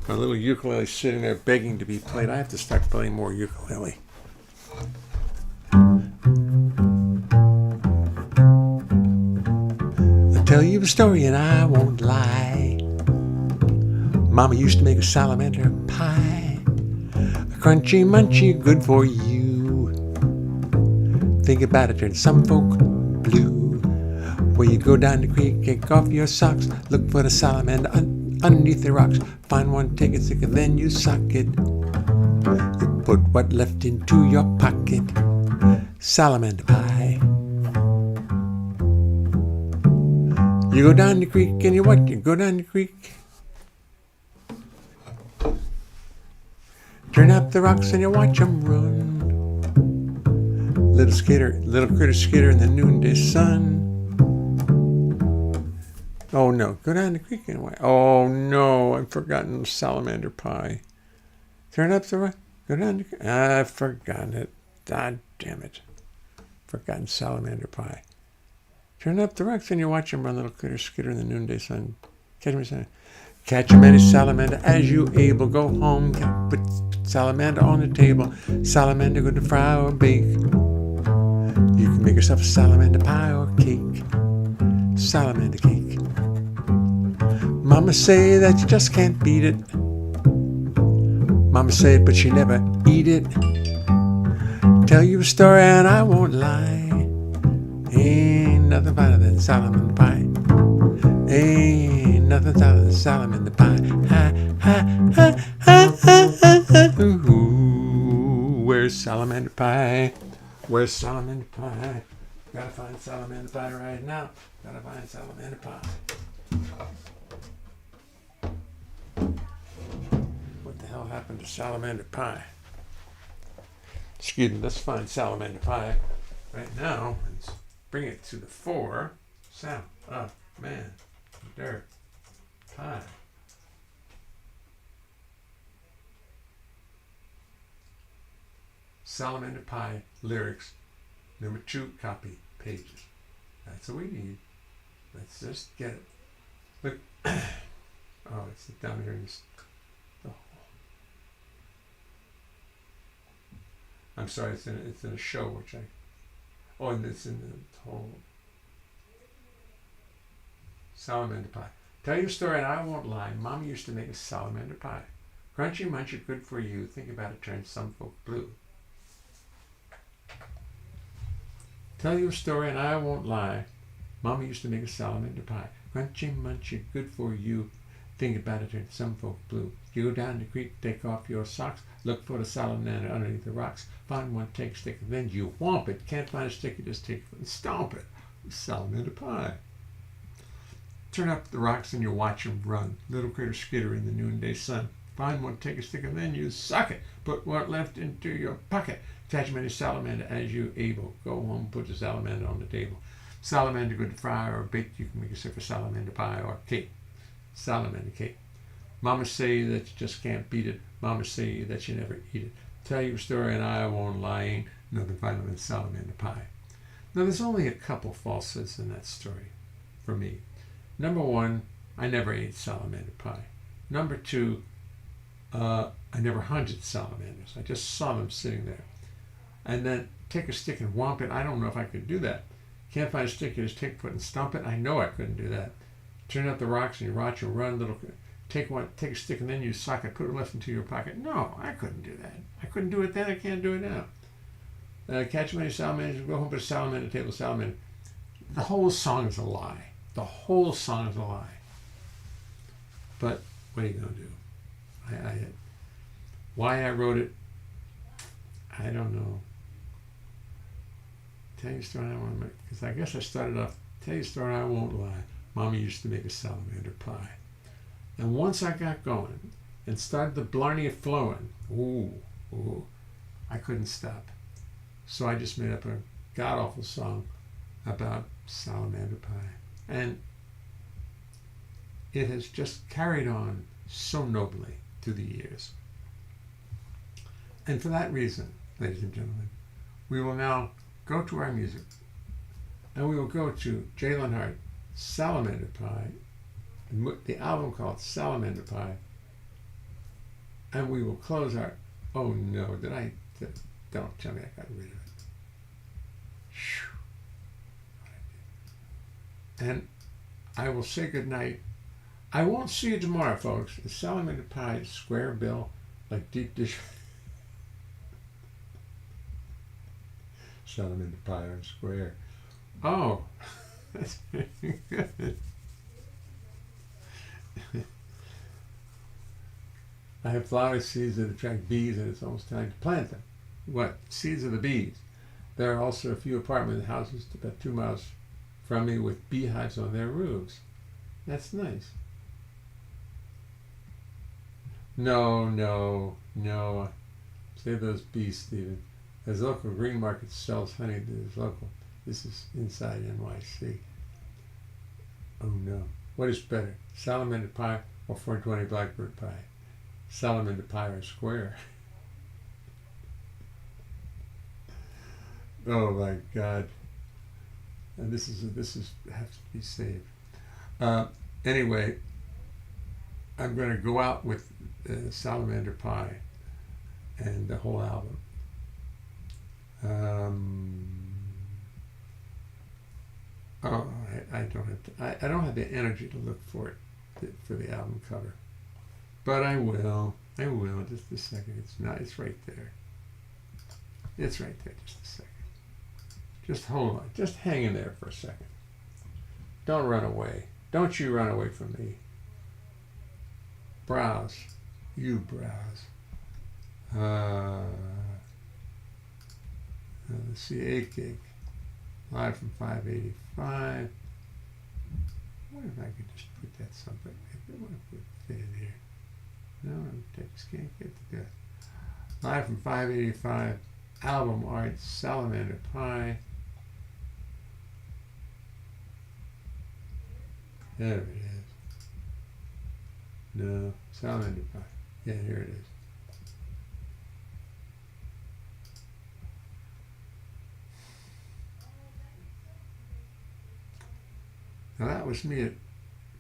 My little ukulele sitting there begging to be played. I have to start playing more ukulele. I'll tell you a story and I won't lie. Mama used to make a salamander pie. A crunchy munchy, good for you. Think about it, turn some folk blue. Where you go down the creek, kick off your socks, look for the salamander underneath the rocks. Find one, take it, stick it, then you suck it. You put what left into your pocket. Salamander pie. You go down the creek and you watch it. Go down the creek. Turn up the rocks and you watch them run. Little critter skitter in the noonday sun. Oh no, go down the creek and watch. Oh no, I've forgotten salamander pie. Turn up the rock. Go down the creek. I've forgotten it. God damn it. Forgotten salamander pie. Turn up the rocks and you watch them run, little critter skitter in the noonday sun. Catch a many salamander as you able. Go home, put salamander on the table. Salamander good to fry or bake. You can make yourself a salamander pie or cake. Salamander cake. Mama say that you just can't beat it. Mama said, but she never eat it. Tell you a story and I won't lie. Ain't nothing better than salamander pie. Ain't nothing better than salamander pie. Ooh, where's salamander pie? Where's salamander pie? Gotta find salamander pie right now. Gotta find salamander pie. What the hell happened to salamander pie? Excuse me, let's find salamander pie right now and bring it to the fore. Oh, man. Dirt. Pie. Salamander pie lyrics, number 2 copy pages. That's what we need. Let's just get it. Look. Oh, it's down here in this. Oh. I'm sorry, it's in a show which I. Oh, and it's in the whole. Salamander pie. Tell your story and I won't lie. Mama used to make a salamander pie. Crunchy munchy, good for you. Think about it, turns some folk blue. Tell your story and I won't lie. Mama used to make a salamander pie. Crunchy munchy, good for you. Think about it, turns some folk blue. You go down the creek, take off your socks, look for the salamander underneath the rocks. Find one, take a stick, and then you whomp it. Can't find a stick, you just take it and stomp it. Salamander pie. Turn up the rocks and you watch them run. Little critter skitter in the noonday sun. Find one, take a stick, and then you suck it. Put what left into your pocket. Catch many salamander as you able. Go home, put the salamander on the table. Salamander good to fry or bake. You can make yourself a salamander pie or cake. Salamander cake. Mama say that you just can't beat it. Mama say that you never eat it. Tell your story and I won't lie. Ain't nothing finer than salamander pie. Now there's only a couple falsehoods in that story for me. Number 1, I never ate salamander pie. Number 2, I never hunted salamanders. I just saw them sitting there. And then take a stick and whomp it. I don't know if I could do that. Can't find a stick, you just take a foot and stomp it. I know I couldn't do that. Turn up the rocks and you watch them run. Take a stick and then you sock it. Put it left into your pocket. No, I couldn't do that. I couldn't do it then. I can't do it now. Catch many salamanders. Go home, put a salamander table. Salamander. The whole song is a lie. The whole song is a lie. But what are you going to do? Why I wrote it, I don't know. Tell you a story I want to make, because I guess I started off, tell you a story I won't lie. Mommy used to make a salamander pie. And once I got going and started the blarney flowing, I couldn't stop. So I just made up a god-awful song about salamander pie. And it has just carried on so nobly through the years. And for that reason, ladies and gentlemen, we will now go to our music. And we will go to Leonhart, Salamander Pie, the album called Salamander Pie. And we will close our, oh no, don't tell me I got rid of it. And I will say goodnight. I won't see you tomorrow, folks. The salamander pie, square bill, like deep dish. Salamander pie on square. Oh, that's very good. I have flower seeds that attract bees, and it's almost time to plant them. What? Seeds of the bees. There are also a few apartment houses about 2 miles from me with beehives on their roofs. That's nice. No. Save those bees, Stephen. As local green market sells honey that is local. This is inside NYC. Oh no. What is better? Salamander pie or 420 blackbird pie? Salamander pie or square? Oh my God. And this has to be saved. Anyway, I'm going to go out with Salamander Pie and the whole album. I don't have the energy to look for it for the album cover, but I will. Just a second. It's right there. It's right there. Just a second. Just hold on. Just hang in there for a second. Don't run away. Don't you run away from me. Browse. you browse. Let's see, 8 gig. Live from 585. I wonder if I could just put that something. I want to put it in here. No, I just can't get to that. Live from 585. Album art, Salamander Pie. There it is. No, Salamander Pie. Yeah, here it is. Now that was me at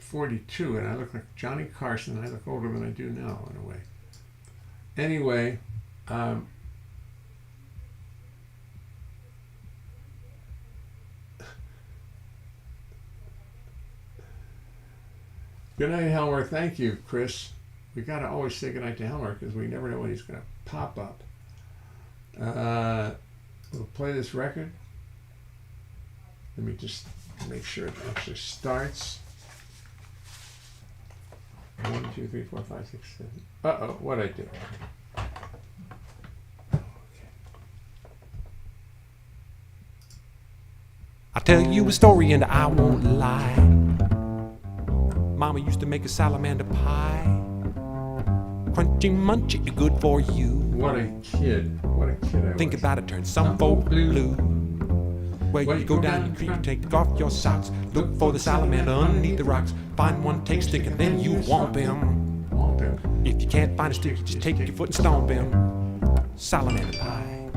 42, and I look like Johnny Carson. I look older than I do now, in a way. Anyway, good night, Helmer. Thank you, Chris. We got to always say good night to Helmer because we never know when he's going to pop up. We'll play this record. Let me just make sure it actually starts. 1, 2, 3, 4, 5, 6, 7. Uh-oh, what'd I do? I'll tell you a story and I won't lie. Mama used to make a salamander pie. Crunchy, munchy, good for you. What a kid. What a kid I was. Think about it, turn some folk blue. Where you go down the creek, you take off your socks. Look for the salamander underneath the rocks. Find one, take stick, and then you womp him. If you can't find a stick, you just take your foot and stomp him. Salamander pie.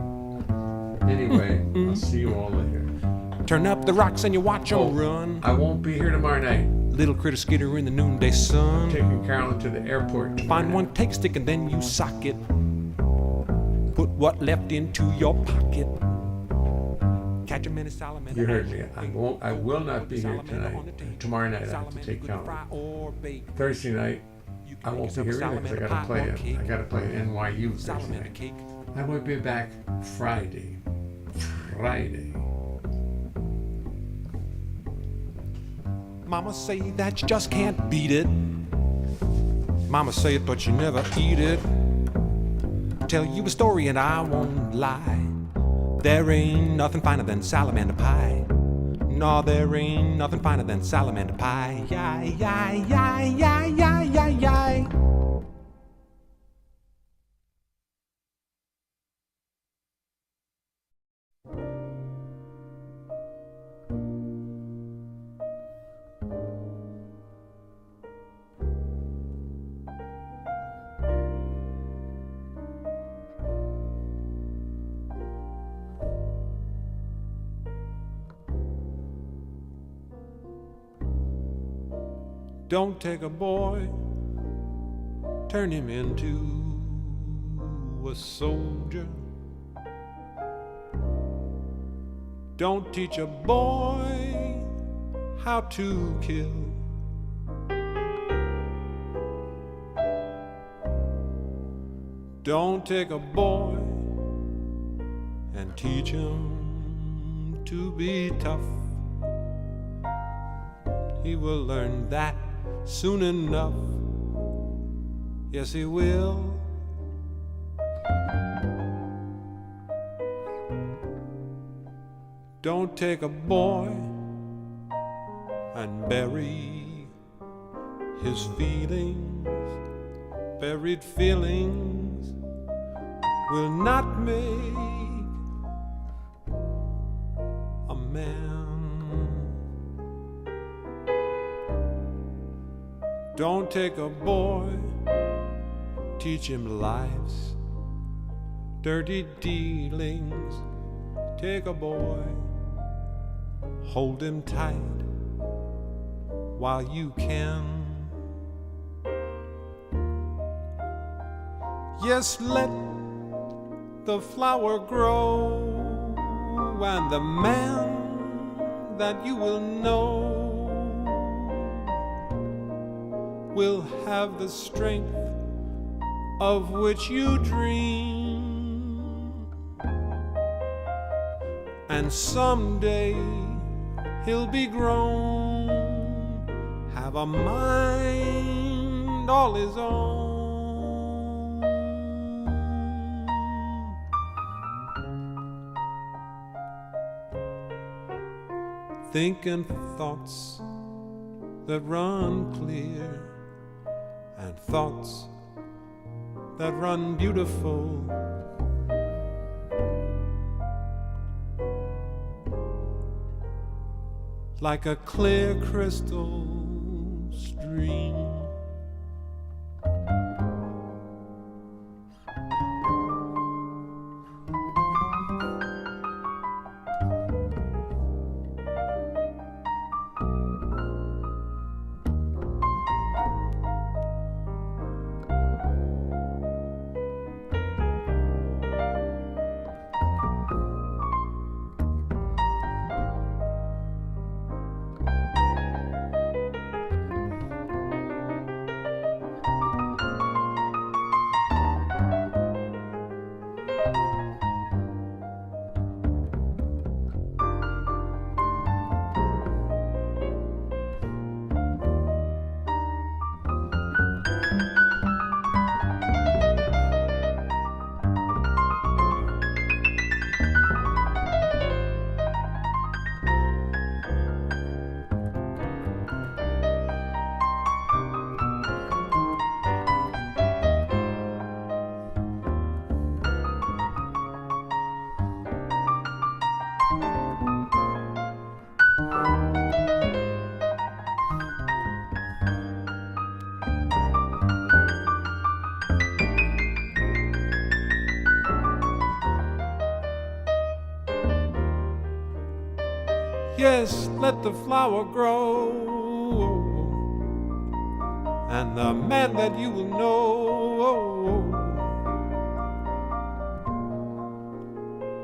Anyway, I'll see you all later. Turn up the rocks and you watch them run. I won't be here tomorrow night. Little critter skitter in the noonday sun. Taking Carolyn to the airport. Find one, take a stick, and then you sock it. Put what left into your pocket. Catch a minute salamander. You heard me. I will not be here tonight. Tomorrow night I have to take Carolyn. Thursday night I won't be here either because I gotta play it. I gotta play NYU Thursday night. I will be back Friday. Mama say that you just can't beat it. Mama say it, but you never eat it. Tell you a story and I won't lie. There ain't nothing finer than salamander pie. No, there ain't nothing finer than salamander pie. Yay, yay, yay, yay, yay, yay, yay. Don't take a boy, turn him into a soldier. Don't teach a boy how to kill. Don't take a boy and teach him to be tough. He will learn that soon enough. Yes, he will. Don't take a boy and bury his feelings. Buried feelings will not make a man. Don't take a boy, teach him life's dirty dealings. Take a boy, hold him tight while you can. Yes, let the flower grow, and the man that you will know will have the strength of which you dream. And someday he'll be grown, have a mind all his own. thinking thoughts that run clear and thoughts that run beautiful. Like a clear crystal stream. Yes, let the flower grow, and the man that you will know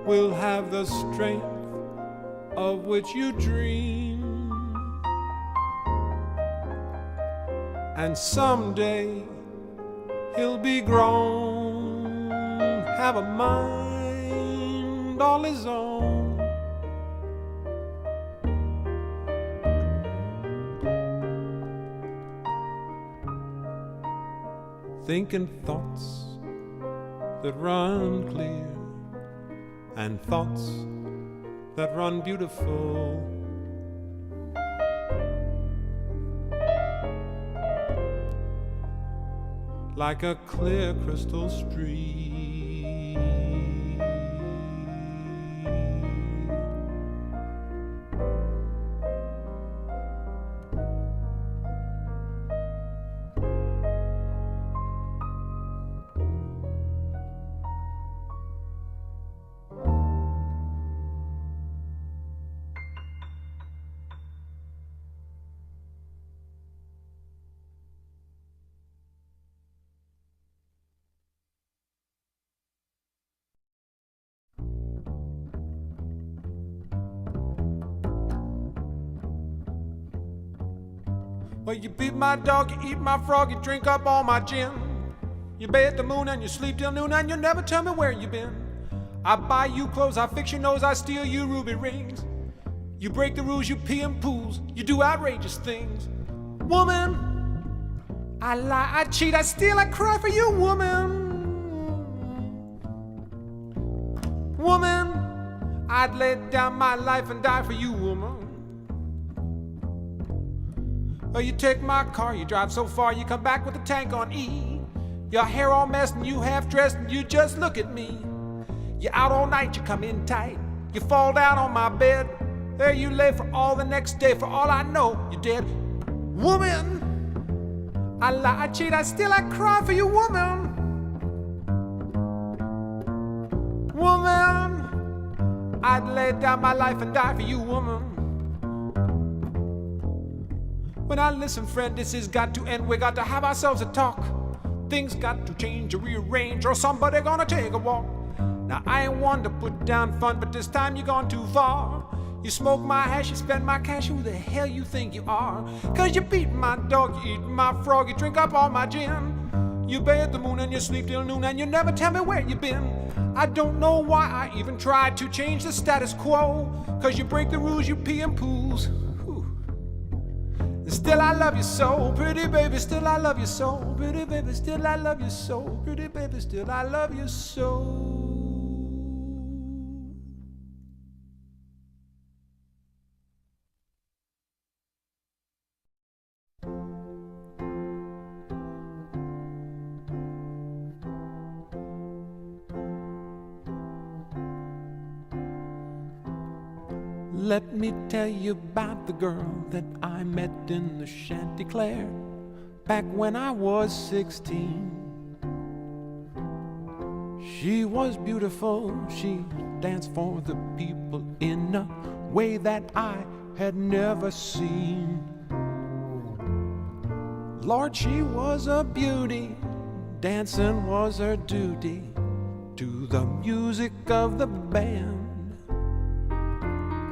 will have the strength of which you dream. And someday he'll be grown, have a mind all his own. Thinking thoughts that run clear and thoughts that run beautiful. Like a clear crystal stream. Well, you beat my dog, you eat my frog, you drink up all my gin. You bathe the moon and you sleep till noon and you never tell me where you been. I buy you clothes, I fix your nose, I steal you ruby rings. You break the rules, you pee in pools, you do outrageous things. Woman, I lie, I cheat, I steal, I cry for you, woman. Woman, I'd lay down my life and die for you, woman. Or you take my car, you drive so far, you come back with a tank on E. Your hair all messed and you half dressed and you just look at me. You're out all night, you come in tight, you fall down on my bed. There you lay for all the next day, for all I know, you're dead. Woman, I lie, I cheat, I steal, I cry for you, woman. Woman, I'd lay down my life and die for you, woman. When I listen, friend, this has got to end. We got to have ourselves a talk. Things got to change or rearrange, or somebody gonna take a walk. Now I ain't one to put down fun, but this time you're gone too far. You smoke my hash, you spend my cash, who the hell you think you are? Cause you beat my dog, you eat my frog, you drink up all my gin. You bathe the moon and you sleep till noon and you never tell me where you been. I don't know why I even tried to change the status quo. Cause you break the rules, you pee in pools. Still I love you so, pretty baby, still I love you so, pretty baby, still I love you so, pretty baby, still I love you so. Let me tell you about the girl that I met in the Chanticleer back when I was 16. She was beautiful, she danced for the people in a way that I had never seen. Lord, she was a beauty, dancing was her duty to the music of the band.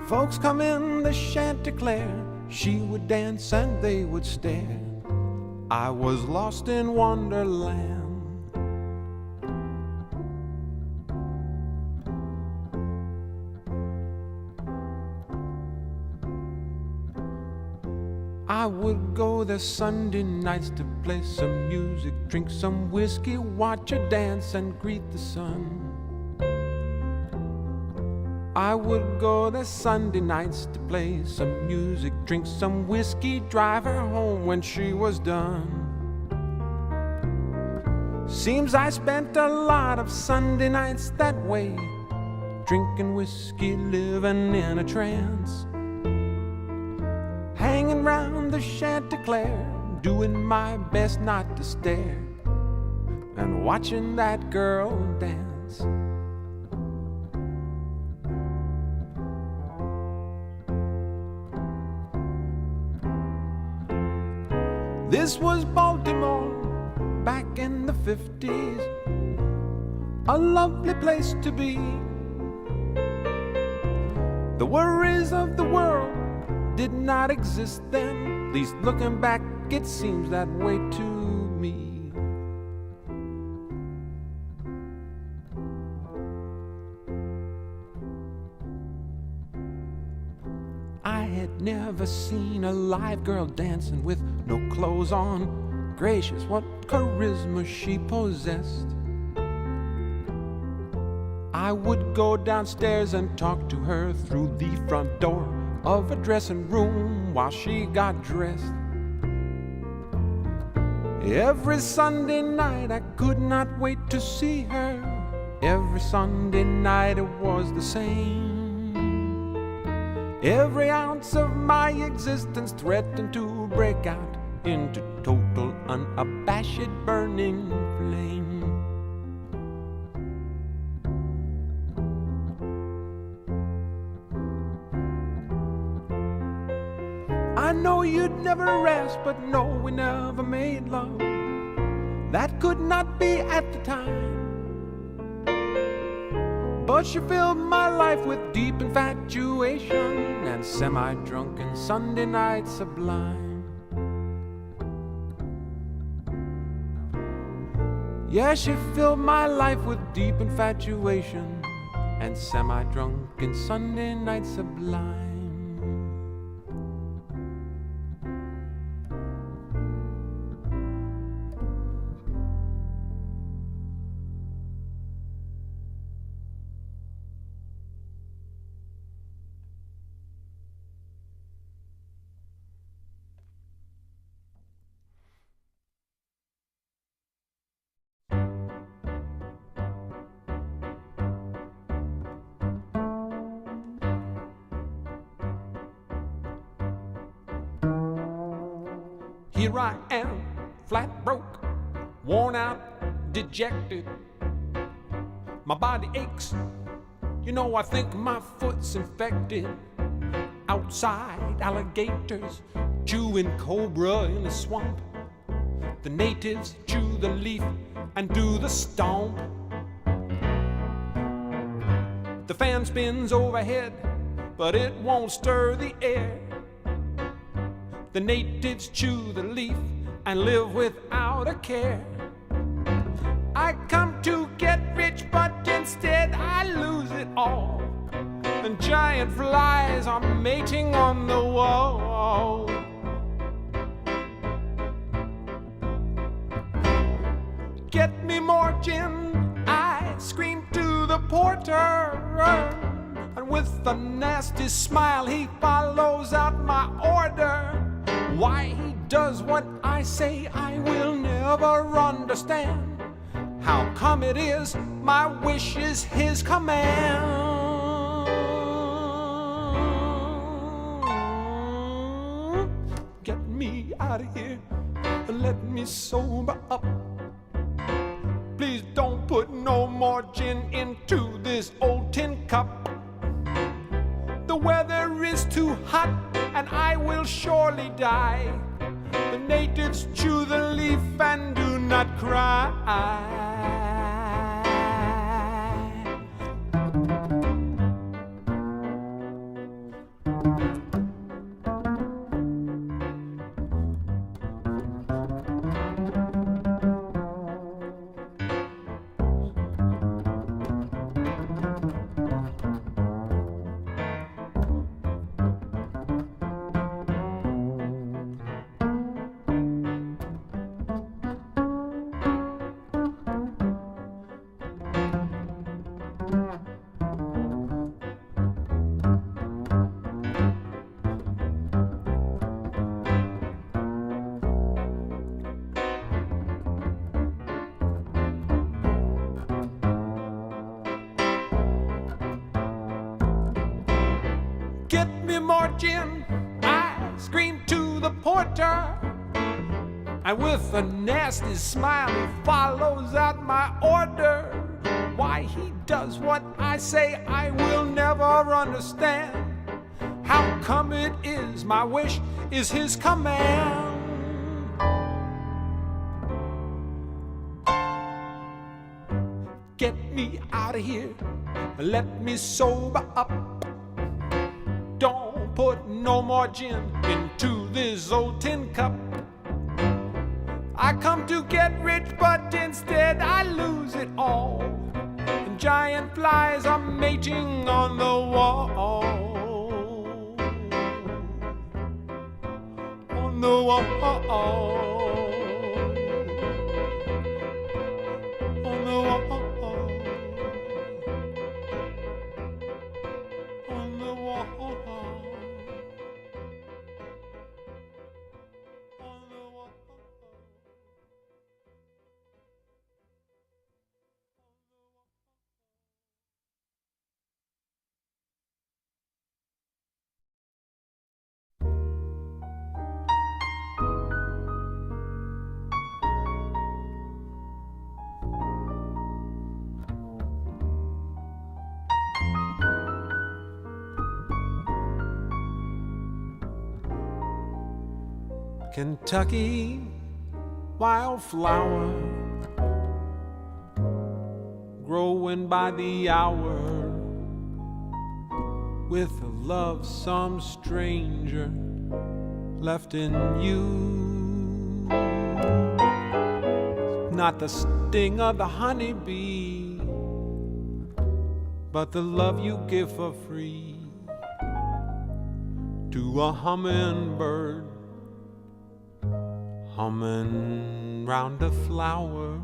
Folks come in the Chanticleer, she would dance and they would stare. I was lost in Wonderland. I would go there Sunday nights to play some music, drink some whiskey, watch her dance and greet the sun. I would go there Sunday nights to play some music, drink some whiskey, drive her home when she was done. Seems I spent a lot of Sunday nights that way, drinking whiskey, living in a trance, hanging round the Chanticleer, doing my best not to stare, and watching that girl dance. This was Baltimore back in the 50s, a lovely place to be. The worries of the world did not exist then, at least looking back it seems that way to me. I had never seen a live girl dancing with no clothes on. Gracious, what charisma she possessed. I would go downstairs and talk to her through the front door of a dressing room while she got dressed. Every Sunday night I could not wait to see her. Every Sunday night it was the same. Every ounce of my existence threatened to break out into total, unabashed, burning flame. I know you'd never ask, but no, we never made love. That could not be at the time. But she filled my life with deep infatuation and semi-drunken Sunday nights sublime. Yeah, she filled my life with deep infatuation and semi-drunken Sunday nights sublime. Here I am, flat broke, worn out, dejected. My body aches, you know I think my foot's infected. Outside, alligators chewing cobra in the swamp. The natives chew the leaf and do the stomp. The fan spins overhead, but it won't stir the air. The natives chew the leaf and live without a care. I come to get rich, but instead I lose it all. And giant flies are mating on the wall. Get me more gin, I scream to the porter. And with a nasty smile he follows out my order. Why he does what I say I will never understand. How come it is my wish is his command? out of here and let me sober up. Please don't put no more gin into this old tin cup. The weather is too hot and I will surely die. The natives chew the leaf and do not cry. Get me more gin, I screamed to the porter, and with a nasty smile he follows out my order. Why he does what I say I will never understand. How come it is my wish is his command? Get me out of here, let me sober up. Don't put no more gin into this old tin cup. I come to get rich, but instead I lose it all. And giant flies are mating on the wall. On the wall. On the wall. On the wall. On the wall. Kentucky wildflower, growing by the hour, with a love some stranger left in you. Not the sting of the honeybee, but the love you give for free to a hummingbird humming round a flower.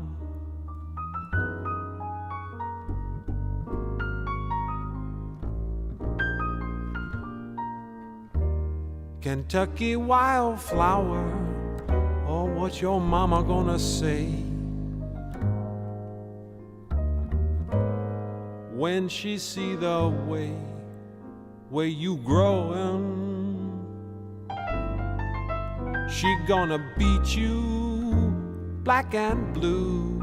Kentucky wildflower, oh, what's your mama gonna say when she see the way you growing? She gonna beat you black and blue,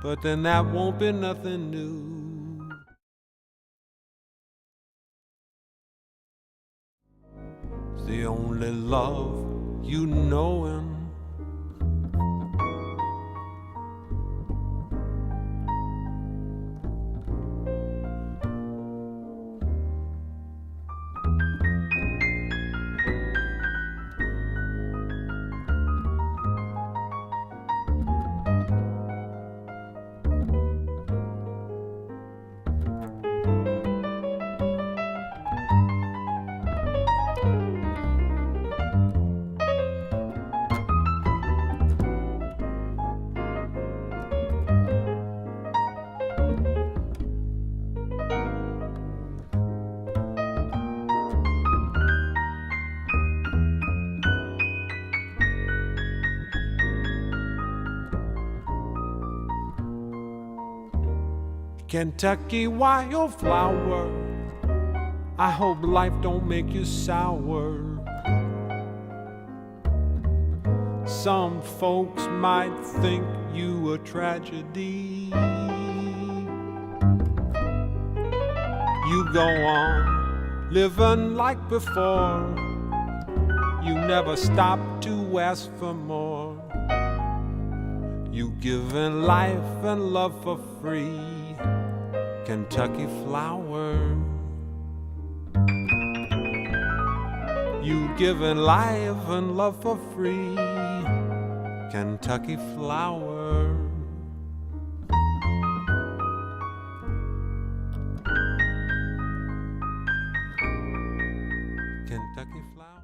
but then that won't be nothing new. It's the only love you knowin'. Kentucky wildflower, I hope life don't make you sour. some folks might think you a tragedy. You go on living like before. You never stop to ask for more. You giving life and love for free. Kentucky flower. You giving life and love for free. Kentucky flower. Kentucky flower.